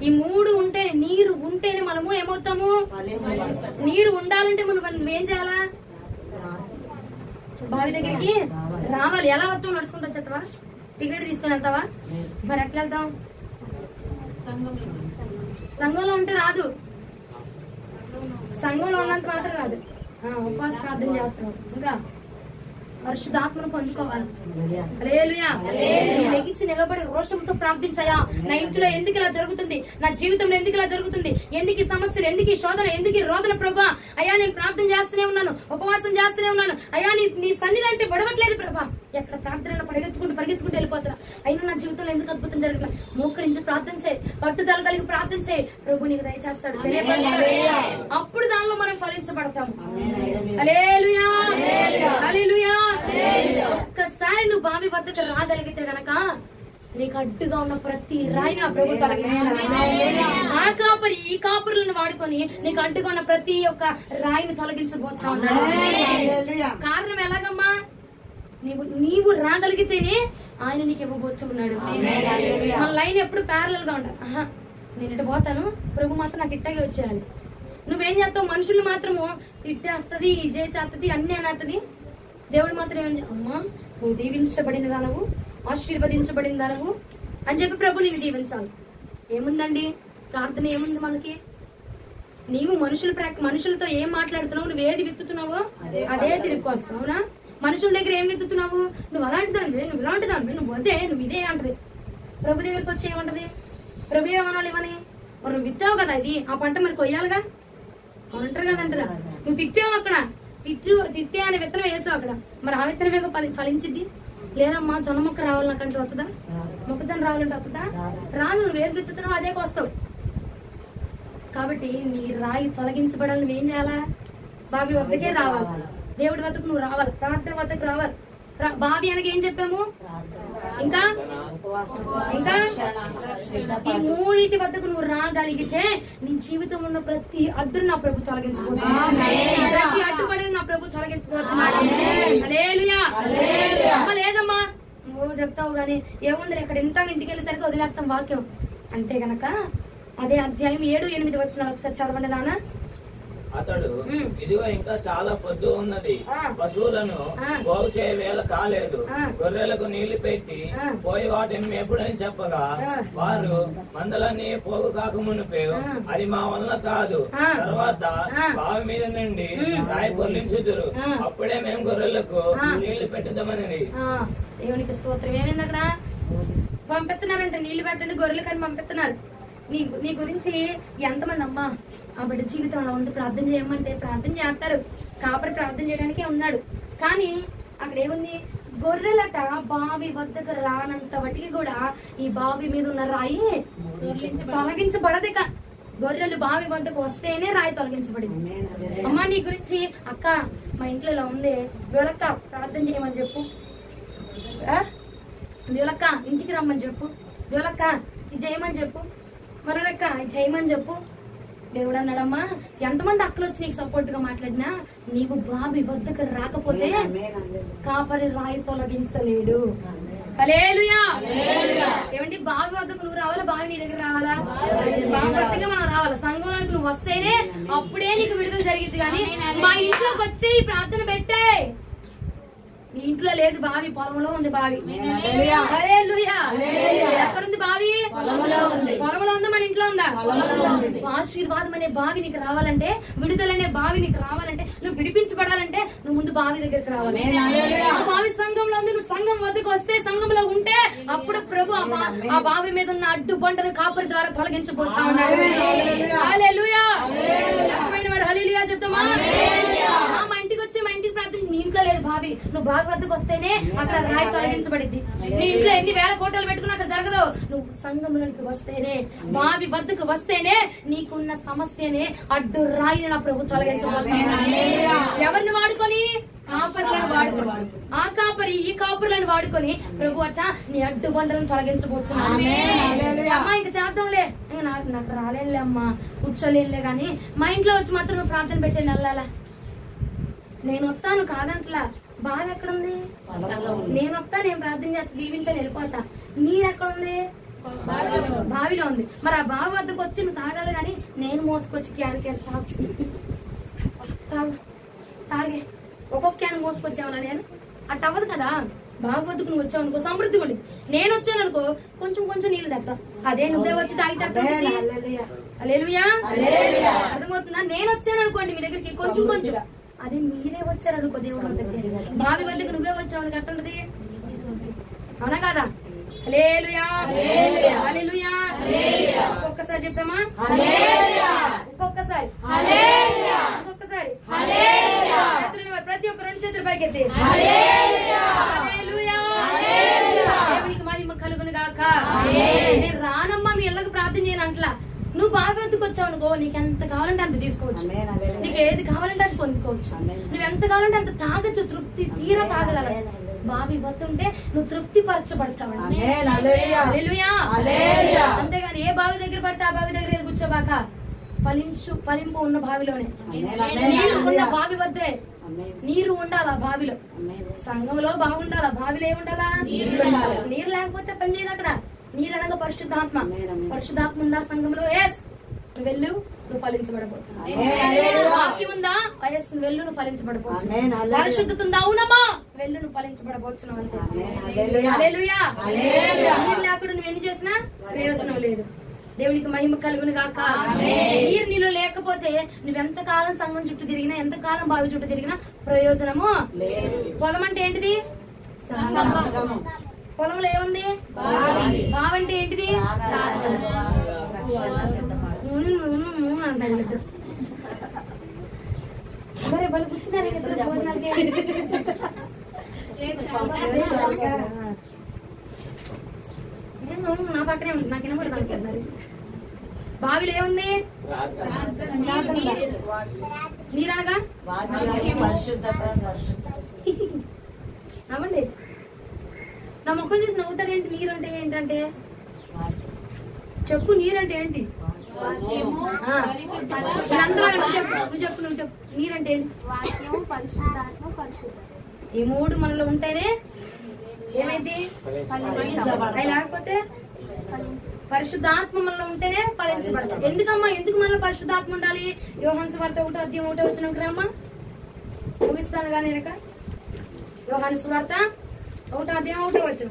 ఈ 3 ఉంటే, నీరు ఉంటేనే మనము ఏమవుతాము? నీరు ఉండాలంటే నువ్వేం చేయాలా? బావి దగ్గరికి రావాలి. ఎలా వస్తావు? నడుచుకుంటూ వచ్చేస్తావా? టికెట్ తీసుకుని వెళ్తావా? మరి ఎట్లా వెళ్తాం? సంఘంలో ఉంటే రాదు. సంఘంలో ఉన్నంత మాత్రం రాదు. ఉపవాస ప్రార్థన చేస్తున్నావు. ఇంకా పరిశుద్ధాత్మను పొందుకోవాలి. హల్లెలూయా. లెగిచి నిలబడి రోషంతో ప్రార్థించాయా, నా ఇంట్లో ఎందుకు ఇలా జరుగుతుంది, నా జీవితంలో ఎందుకు ఇలా జరుగుతుంది, ఎందుకు సమస్యలు, ఎందుకు శోధన, ఎందుకు రోదన ప్రభా, అయ్యా నేను ప్రార్థన చేస్తూనే ఉన్నాను, ఉపవాసం చేస్తూనే ఉన్నాను, అయ్యా నీ సన్నిధి అంటే పడవట్లేదు ప్రభా, ఎక్కడ ప్రార్థన పరిగెత్తుకుంటూ వెళ్ళిపోతున్నా, అయినా నా జీవితంలో ఎందుకు అద్భుతం జరగట్లేదు. మోకరించి ప్రార్థన చేయి, పట్టుదల కలిగి ప్రార్థన చేయి, ప్రభు నీకు దయచేస్తాడు, అప్పుడు దానిలో మనం ఫలించబడతాము. హల్లెలూయా. హల్లెలూయా. ఒక్కసారి నువ్వు బావి వద్దకు రాగలిగితే గనక నీకు అడ్డుగా ఉన్న ప్రతి రాయిని ఆ ప్రభు తొలగించాడు. ఆ కాపరి ఈ కాపురులను వాడుకొని నీకు అడ్డుగా ఉన్న ప్రతి ఒక్క రాయిని తొలగించబోతా ఉన్నాడు. కారణం ఎలాగమ్మా, నీవు రాగలిగితేనే ఆయన నీకు ఇవ్వబోతూ ఉన్నాడు. మన లైన్ ఎప్పుడు ప్యారలల్ గా ఉంటారు. నేను ఇటు పోతాను, ప్రభు మాత్రం నాకు ఇట్టగే వచ్చేయాలి. నువ్వేం చేస్తావు, మనుషులు మాత్రము తిట్టేస్తుంది, చేసేస్తుంది, అన్ని అనేస్తుంది. దేవుడు మాత్రం ఏమని, అమ్మా నువ్వు దీవించబడిన దానవు, ఆశీర్వదించబడిన దానవు అని చెప్పి ప్రభు నీకు దీవించాలి. ఏముందండి ప్రార్థన, ఏముంది మనకి? నీవు మనుషులతో ఏం మాట్లాడుతున్నావు, నువ్వు ఏది విత్తుతున్నావో అదే తిరిగి వస్తావు. అవునా? మనుషుల దగ్గర ఏం విత్తుతున్నావు, నువ్వు అలాంటి దానివే, నువ్వు ఇలాంటి దానివే, నువ్వు అదే, నువ్వు ఇదే అంటది. ప్రభు దగ్గరికి వచ్చి ఏమంటది, ప్రభు ఏమనాలి ఇవని, మరి నువ్వు విత్తావు కదా, ఇది ఆ పంట మరి కొయ్యాలిగా అంటారు కదంటారా. నువ్వు తిట్టావు, అక్కడ తిట్టే అనే విత్తనం వేసావు అక్కడ, మరి ఆ విత్తనమే ఫలించిద్ది. లేదమ్మా జొన్న మొక్క రావాలి నాకంటే వస్తుందా, మొక్కజొన్న రావాలంటే వస్తుందా? రాదు. నువ్వు ఏది విత్తుతున్నావు అదే వస్తావు. కాబట్టి నీ రాయి తొలగించబడాలి, నువ్వేం చేయాలా, బావి వద్దకే రావాలి, దేవుడి వద్దకు నువ్వు రావాలి, ప్రార్థన వద్దకు రావాలి. బావి అనగా ఏం చెప్పాము, ఇంకా ఈ మూడింటి వద్దకు నువ్వు రాగలిగితే నీ జీవితం ఉన్న ప్రతి అడ్డును నా ప్రభు తొలగించబోతున్నాడు, ప్రతి అడ్డుపడిన నా ప్రభు తొలగించబోతున్నాడు. హల్లెలూయా. లేదమ్మా నువ్వు చెప్తావు గానీ ఏముంది ఇక్కడ ఇంటాం, ఇంటికి వెళ్ళేసరికి వదిలేస్తాం వాక్యం అంటే గనక అదే అధ్యాయం 7-8 వచనాలు ఒకసారి చదవండి నాన్న. అతడు, ఇదిగో ఇంకా చాలా పొద్దు ఉన్నది, పశువులను పోగు చేయ వేళ కాలేదు, గొర్రెలకు నీళ్లు పెట్టి పోయి వాటిని మేపుడని చెప్పగా వారు మందలన్నీ పోగు కాక మునిపే అది మా వల్ల కాదు, తర్వాత బావి మీద నుండి రాయి పొర్లించుదురు, అప్పుడే మేము గొర్రెలకు నీళ్లు పెట్టుదామని. దేవునికి స్తోత్రం. ఏమైంది అక్కడ? పంపిస్తున్నారంట, నీళ్లు పెట్టండి గొర్రెలకని పంపిస్తున్నారు. నీ గురించి ఎంతమంది అమ్మా ఆ బిడ్డ జీవితం అలా ఉంది, ప్రార్థన చేయమంటే ప్రార్థన చేస్తారు, కాపరి ప్రార్థన చేయడానికే ఉన్నాడు. కానీ అక్కడ ఏముంది, గొర్రెలట బావి వద్దకు రానంత వాటికి కూడా ఈ బావి మీద ఉన్న రాయి తొలగించబడదు. గొర్రెలు బావి వద్దకు వస్తేనే రాయి తొలగించబడింది. అమ్మా నీ గురించి, అక్క మా ఇంట్లో ఇలా ఉంది, వివలక్క ప్రార్థన చేయమని చెప్పు, వివలక్క ఇంటికి రమ్మని చెప్పు, వివలక్క ఇది చేయమని చెప్పు, మనరక్క చేయమని చెప్పు. దేవుడు అన్నాడమ్మా, ఎంతమంది అక్కలు వచ్చి నీకు సపోర్ట్ గా మాట్లాడినా నీకు బావి వద్దకు రాకపోతే కాపరి రాయి తొలగించలేడు. హల్లెలూయా. ఏమంటే బావి వద్దకు నువ్వు రావాలా, బావి నీ దగ్గర రావాలా? బావి వద్దకు మనం రావాలా. సంఘంలోకి నువ్వు వస్తేనే అప్పుడే నీకు విడుదల జరిగింది. కానీ మా ఇంట్లోకి వచ్చి ప్రార్థన పెట్టే, నీ ఇంట్లో లేదు బావి, పొలంలో ఉంది బావి. హల్లెలూయా. ఎక్కడుంది బావి? పొలంలో ఉందా, మన ఇంట్లో ఉందా? ఆశీర్వాదం అనే బావి నీకు రావాలంటే, విడుదల అనే బావి నీకు రావాలంటే, నువ్వు విడిపించబడాలంటే నువ్వు ముందు బావి దగ్గరికి రావాలి. ఆ బావి సంఘంలో ఉంది, నువ్వు సంఘం వద్దకు వస్తే, సంఘంలో ఉంటే అప్పుడు ప్రభు ఆ బావి మీద ఉన్న అడ్డు బండను కాపరి ద్వారా తొలగించబోతా ఉన్నాడు. హల్లెలూయా. హల్లెలూయా చెప్తామా? మా ఇంటికి వచ్చి మా ఇంటికి ప్రార్థన, నీ ఇంట్లో లేదు బావి, నువ్వు బావి వద్దకు వస్తేనే అక్కడ రాయి తొలగించబడింది. నీ ఇంట్లో ఎన్ని వేల కోటలు పెట్టుకుని అక్కడ జరగదు. నువ్వు సంఘంలోకి వస్తేనే, బావి వద్దకు వస్తేనే నీకున్న సమస్యనే, అడ్డు రాయిని నా ప్రభు తొలగించబోతున్నాడు. ఎవరిని వాడుకొని? కాపరులను వాడుకొని. ఆ కాపరి ఈ కాపురులను వాడుకొని ప్రభు అట్ట నీ అడ్డు బండలను తొలగించబోతున్నాడు. అమ్మా ఇంక చేద్దాంలే, ఇంకా నాకు రాలేనులే అమ్మా, కూర్చోలేనులే, గాని మా ఇంట్లో వచ్చి మాత్రం నువ్వు ప్రార్థన పెట్టే వెళ్ళాలా. నేను వస్తాను కాదంట్లా, బావి ఎక్కడుంది? నేను వస్తా, నేను ప్రార్థన చేస్తా, దీవించని వెళ్ళిపోతా. నీరెక్కడుంది? బావిలో ఉంది. మరి ఆ బావి వద్దకు వచ్చి నువ్వు తాగాలి, కానీ నేను మోసుకొచ్చి క్యాన్కి తాగే ఒక్కొక్క క్యాన్ మోసుకొచ్చావునా నేను? అట్ట అవ్వదు కదా. బావి వద్దకు నువ్వు వచ్చావు అనుకో, సమృద్ధిగా ఉండేది. నేను వచ్చాను అనుకో, కొంచెం కొంచెం నీళ్ళు తెస్తా. అదే నువ్వే వచ్చి తాగితే హల్లెలూయా. అర్థమవుతుందా? నేను వచ్చాను అనుకోండి మీ దగ్గరికి, కొంచెం కొంచెం అది మీరే వచ్చారు అనుకో దేవుడి వద్దకి, బావి వద్దకు నువ్వే వచ్చావు ఎట్టుంటది? అవునా కాదా? హల్లెలూయా హల్లెలూయా. ఒక్కొక్కసారి చెప్తామా? ఒక్కొక్కసారి ఒక్కొక్కసారి చేతులు ప్రతి ఒక్క 2 చేతులు పైకెత్తి హల్లెలూయా. దేవునికి మహిమ కలుగును గాక. నేను రానమ్మా మీ ఇళ్ళకు ప్రార్థన చేయను అంట్లా. నువ్వు బావి వద్దకు వచ్చావు అనుకో, నీకు ఎంత కావాలంటే అంత తీసుకోవచ్చు, నీకు ఏది కావాలంటే అది పొందుకోవచ్చు, నువ్వు ఎంత కావాలంటే అంత తాగొచ్చు, తృప్తి తీరా తాగగలవు. బావి వద్ద ఉంటే నువ్వు తృప్తి పరచబడతావు. అంతేగాని ఏ బావి దగ్గర పడితే ఆ బావి దగ్గర కూర్చోబాక. ఫలింపు ఉన్న బావిలోనే, నీరు ఉన్న బావి వద్దే నీరు ఉండాలా బావిలో. సంఘంలో బాగుండాలా, బావిలో ఏముండాలా? నీరు లేకపోతే పని చేయదు అక్కడ. నీరు అనగా పరిశుద్ధాత్మ. పరిశుద్ధాత్మ ఉందా సంఘంలో? ఎస్, నువ్వు వెళ్ళు, నువ్వు ఫలించబడబోతున్నావు. వాక్యం ఉందా? ఎస్, నువ్వు వెళ్ళు, నువ్వు ఫలించబడబోతున్నావు. పరిశుద్ధత ఉందా? అవునమ్మా, వెళ్ళు, నువ్వు ఫలించబడబోతున్నావు. హల్లెలూయా. నీరు లేకుండా నువ్వు ఎన్ని చేసినా ప్రయోజనం లేదు. దేవునికి మహిమ కలుగును గాక. నీరు నీలో లేకపోతే నువ్వెంత కాలం సంఘం చుట్టూ తిరిగినా, ఎంత కాలం బావి చుట్టూ తిరిగినా ప్రయోజనము. పొలం అంటే ఏంటిది? పొలంలో ఏముంది? బావి అంటే ఏంటిది? అంటారు ఇద్దరు. మరి వాళ్ళు కూర్చున్నారు ఇద్దరు భోజనాలకి. నా పక్కనే ఉంటుంది, నాకు వినపడదు అనుకుంటున్నారు. బావిలో ఏముంది? నీరనగా అవ్వండి. నా మొక్కలు చూసి నవ్వుతారేంటి? నీరు అంటే ఏంటంటే చెప్పు. నీరు అంటే ఏంటి? నువ్వు చెప్పు. నీరంటే ఏంటి? ఈ 3 మనలో ఉంటేనే ఏమైంది? అవి లేకపోతే పరిశుద్ధాత్మ మనలో ఉంటేనే ఫలించబడతాం. ఎందుకమ్మా, ఎందుకు మనలో పరిశుద్ధాత్మ ఉండాలి? యోహాను సువార్త 1:1 రమ్మా, ముగిస్తాను కానీ వెనక. యోహాను సువార్త 1:1.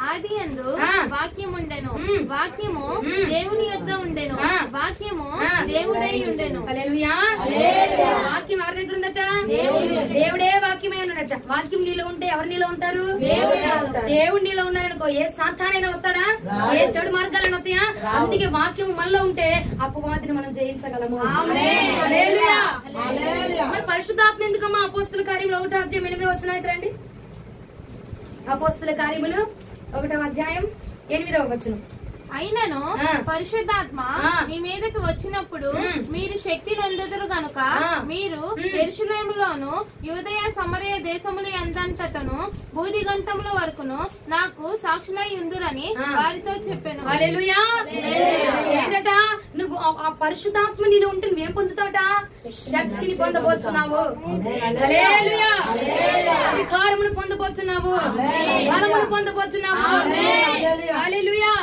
ఆది యందు వాక్యం ఉండెను, వాక్యము దేవుని యొద్ద ఉండెను, వాక్యము దేవుడై ఉండెను. హల్లెలూయా. వాక్యం ఎవరి దగ్గర ఉందట? దేవుడే వాక్యమై ఉన్నాడట. వాక్యం నీలో ఉంటే ఎవరు నీలో ఉంటారు? దేవుడు నీలో ఉన్నాడనుకో, ఏ సాతానైనా వస్తాడా? ఏ చెడు మార్గాలైనా వస్తాయా? అందుకే వాక్యం మనలో ఉంటే అపవాదిని మనం జయించగలము. హల్లెలూయా. మరి పరిశుద్ధాత్మ ఎందుకమ్మా? అపోస్తుల కార్యములు 1:8 రండి. అపోస్తుల కార్యములు 1:8. అయినను పరిశుద్ధాత్మ మీ మీదకి వచ్చినప్పుడు మీరు శక్తి నొందుదురు గనుక మీరు యెరూషలేములోను యూదయ సమరయ దేశముల ఎందంతటను భూదిగంతముల వరకును నాకు సాక్షులై ఉందురని వారితో చెప్పాను. హల్లెలూయా. ఏంటట? నువ్వు ఆ పరిశుద్ధాత్మ నీలో ఉంటే నువ్వేం పొందుతావట? శక్తిని పొందబోతున్నావు. హల్లెలూయా. అధికారమును పొందబోతున్నావు, బలమును పొందబోతున్నావు. హల్లెలూయా.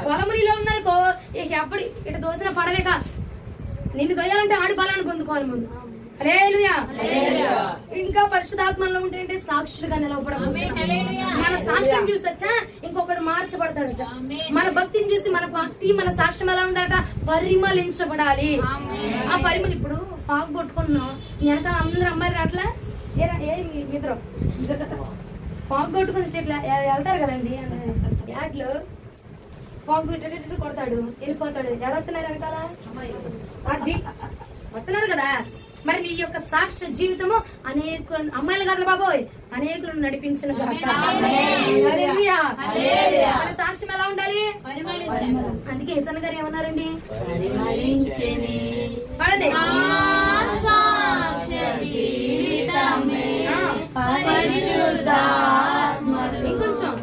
పొలము నీలో ఉందనుకో, ఎప్పుడు ఇటు దోసిన పడవే కాదు, నిన్ను దొయ్యాలంటే ఆడి బలాన్ని పొందుకోవాలి ముందు. హల్లెలూయా. ఇంకా పరిశుద్ధాత్మలో ఉంటే సాక్షులుగా నిలవడం. మన సాక్ష్యం చూసొచ్చా ఇంకొకటి మార్చబడతాడట. మన భక్తిని చూసి మన భక్తి, మన సాక్ష్యం ఎలా ఉండాలట? పరిమళించబడాలి. ఆ పరిమళ ఇప్పుడు ఫాగ్ కొట్టుకుంటున్నాం, వెనకాల అందరూ అమ్మాయి అట్లా నిద్ర ఫాగ్ కొట్టుకుని ఇట్లా వెళ్తారు కదండి యాడ్లు. ఫాగ్ కొడతాడు, వెళ్ళిపోతాడు. ఎవరు వస్తున్నారు వెనకాల? అది వస్తున్నారు కదా. మరి నీ యొక్క సాక్షి జీవితము అనేక అమ్మాయిలు కాదు బాబోయ్, అనేకులను నడిపించిన సాక్ష్యం ఎలా ఉండాలి? అందుకే ఏసన్న గారు ఏమన్నారండి? పడండి. ఇంకొంచెం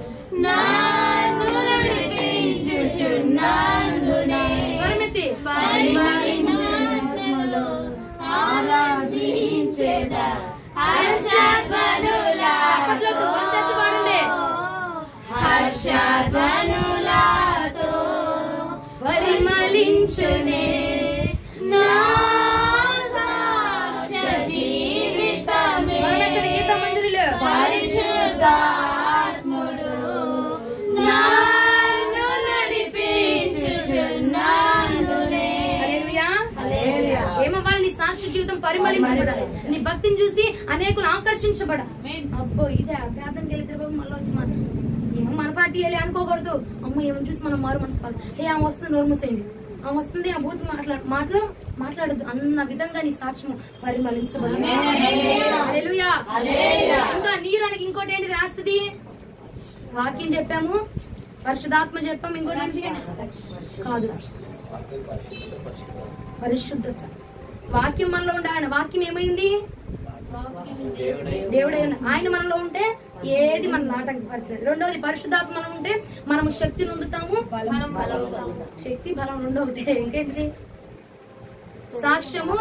స్వరమెత్తి పరిమళించునే నా సాక్ష్య జీవితమే. స్వరమెత్తండి గీతా మంజరిలో. పరిశుద్ధాత్ముడు నన్ను నడిపించుచున్నందునే. హల్లెలూయా. ఏమవ్వాలి? నీ సాక్షి జీవితం పరిమళించబడాలి. నీ భక్తిని చూసి అనేకులు ఆకర్షించబడాలి. అబ్బో ఇదే ప్రార్థనకి వెళ్తే బాబు మళ్ళీ వచ్చి మన పార్టీ వెళ్ళి అనుకోకూడదు. అమ్మ ఏమని చూసి మనం మారు మనసు ఆమె వస్తుంది, నోరు మూసేయండి, ఆమె వస్తుంది, ఆ బూత్ మాట్లాడద్దు అన్న విధంగా నీ సాక్ష్యం పరిమళించబడాలి. హల్లెలూయా. ఇంకా నీరు అనగా ఇంకోటి ఏంటి రాస్తుంది? వాక్యం చెప్పాము, పరిశుద్ధాత్మ చెప్పాము, ఇంకోటి కాదు పరిశుద్ధత. వాక్యం మనలో ఉండే ఆయన వాక్యం ఏమైంది? దేవుడే. ఆయన మనలో ఉంటే ఏది మన నాటకపరచలేదు. రెండోది పరిశుద్ధాత్మ మనం ఉంటే మనము శక్తిని పొందుతాము, శక్తి బలం రెండో ఒకటి. ఇంకేంటి? సాక్ష్యము.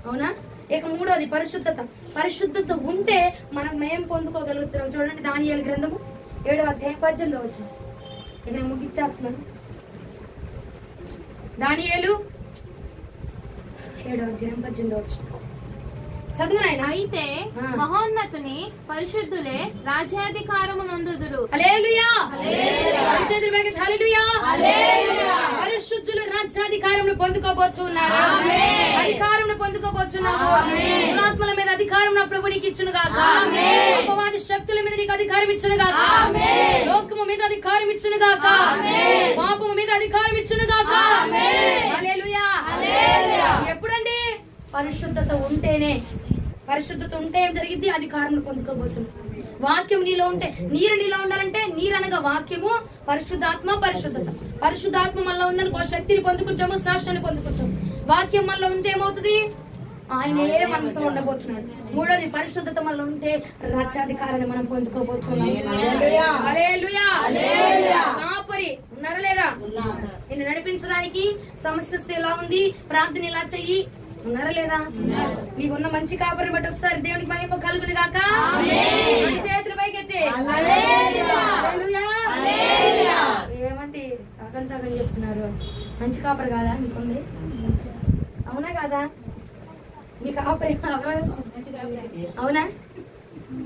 అవునా? ఇక మూడోది పరిశుద్ధత. పరిశుద్ధత ఉంటే మనం మేం పొందుకోగలుగుతున్నాం. చూడండి దానియేలు గ్రంథము 7వ అధ్యాయం 18వ వచనం. ఇక నేను ముగిచ్చేస్తున్నాను. దానియేలు 7వ అధ్యాయం 18వ వచనం చదువునాయన. అయితే మహోన్నతుని పరిశుద్ధులే రాజ్యాధికారము నొందుదురు. హల్లెలూయా. పరిశుద్ధులు రాజ్యాధికారమును పొందుకోబోతున్నారు. అధికారమును పొందుకోబోతున్నారు. ఆత్మల మీద అధికారం నా ప్రభు నీకు ఇచ్చును గాక. అపవాది శక్తుల మీద నీకు అధికారం ఇచ్చును గాక. లోకము మీద అధికారం ఇచ్చును గాక. పాపము మీద అధికారం ఇచ్చును గాక. హల్లెలూయా. ఎప్పుడండి? పరిశుద్ధత ఉంటేనే. పరిశుద్ధత ఉంటే ఏం జరిగింది? అధికారం పొందుకోబోతుంది. వాక్యం నీలో ఉంటే, నీరు నీలో ఉండాలంటే నీరు అనగా వాక్యము, పరిశుద్ధాత్మ, పరిశుద్ధత. పరిశుద్ధాత్మ మనలో ఉందనుకో శక్తిని పొందుకుంటాము, సాక్ష్యాన్ని పొందుకుంటాము. వాక్యం మనలో ఉంటే ఏమవుతుంది? ఆయనే మనతో ఉండబోతున్నాడు. మూడోది పరిశుద్ధత మనలో ఉంటే రాజ్యాధికారాన్ని మనం పొందుకోబోతున్నాం. హల్లెలూయా. కాపరి ఉన్నారా లేదా? నిన్ను నడిపించడానికి సమస్య ఎలా ఉంది, ప్రార్థన ఇలా చెయ్యి, ఉన్నారా లేదా? మీకున్న మంచి కాపరిని బట్టి ఒకసారి దేవునికి మహిమ కలుగును గాక. చేతుల పైకెత్తి ఏమంటే సగం సగం చెప్తున్నారు. మంచి కాపరి కాదా మీకుంది? అవునా కాదా? మీ కాపరి అవునా?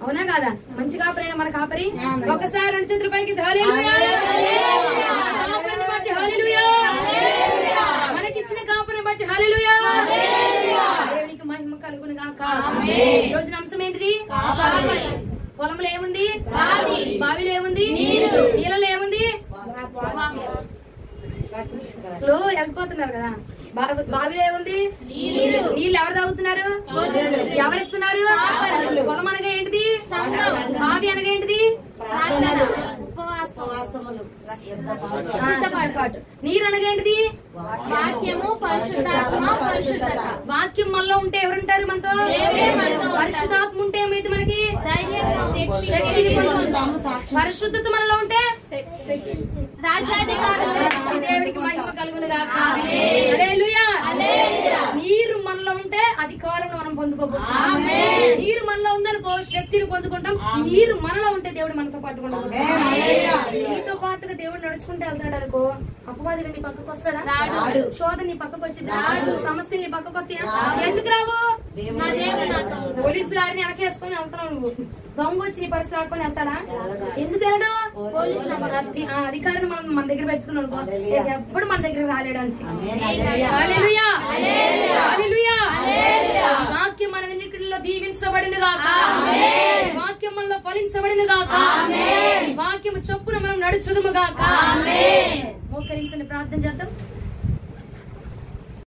అవునా కాదా? మంచి కాపరైనా మన కాపరి. ఒకసారి 2 చేతుల పైకి మనకిచ్చిన కాపరిని బట్టి హల్లెలూయా. దేవునికి మహిమ కలుగును గాక. ఈ రోజున అంశం ఏంటిది? పొలంలో ఏముంది? బావిలో ఏముంది? నీళ్ళలో ఏముంది? ఇప్పుడు వెళ్ళిపోతున్నారు కదా, బావిలో ఏముంది? నీళ్ళు ఎవరు తాగుతున్నారు? ఎవరిస్తున్నారు? పొలం అనగా ఏంటిది? బావి అనగా ఏంటిది? నీరు అనగా ఏంటిది? వాక్యము, పరిశుద్ధాత్మ, పరిశుద్ధత. వాక్యం మనలో ఉంటే ఎవరుంటారు మనతో? పరిశుద్ధాత్మ ఉంటే ఏమైంది? మనకి శక్తిని పొందుతాం. పరిశుద్ధత మనలో ఉంటే రాజ్యాధికారం. దేవుడికి మహిమ కలుగును గాక. హల్లెలూయా. నీరు మనలో ఉంటే అధికారం మనం పొందుకోబోతున్నాం. నీరు మనలో ఉందనుకో శక్తిని పొందుకుంటాం. నీరు మనలో ఉంటే దేవుడు మనతో పాటు ఉండబోతున్నాం. నీతో పాటుగా దేవుడు నడుచుకుంటే వెళ్తాడు అనుకో, అపవాది నీ పక్కకు వస్తాడా? రాడు. శోధన నీ పక్కకు వచ్చి రాదు. సమస్యలు నీ పక్కకు వస్తాయా? ఎందుకు రావు? నా దేవుడు నాతో. పోలీసు గారిని వెనకేసుకొని వెళ్తున్నావు నువ్వు, దొంగ వచ్చి నీ పరిస్థితి రాకొని వెళ్తాడా? ఎందుకు వెళ్ళడు? పోలీసు అధికారిని మనం మన దగ్గర పెట్టుకున్నాం అనుకో, ఎప్పుడు మన దగ్గర రాలేడు అంతే. హల్లెలూయా. హల్లెలూయా. వాక్యం మన వెనుకల్లో దీవించబడింది గాక. వాక్యం మనలో ఫలించబడింది గాక. వాక్యం చొప్పున మనం నడుచుదుము గాక. మోకరించండి, ప్రార్థన చేద్దాం.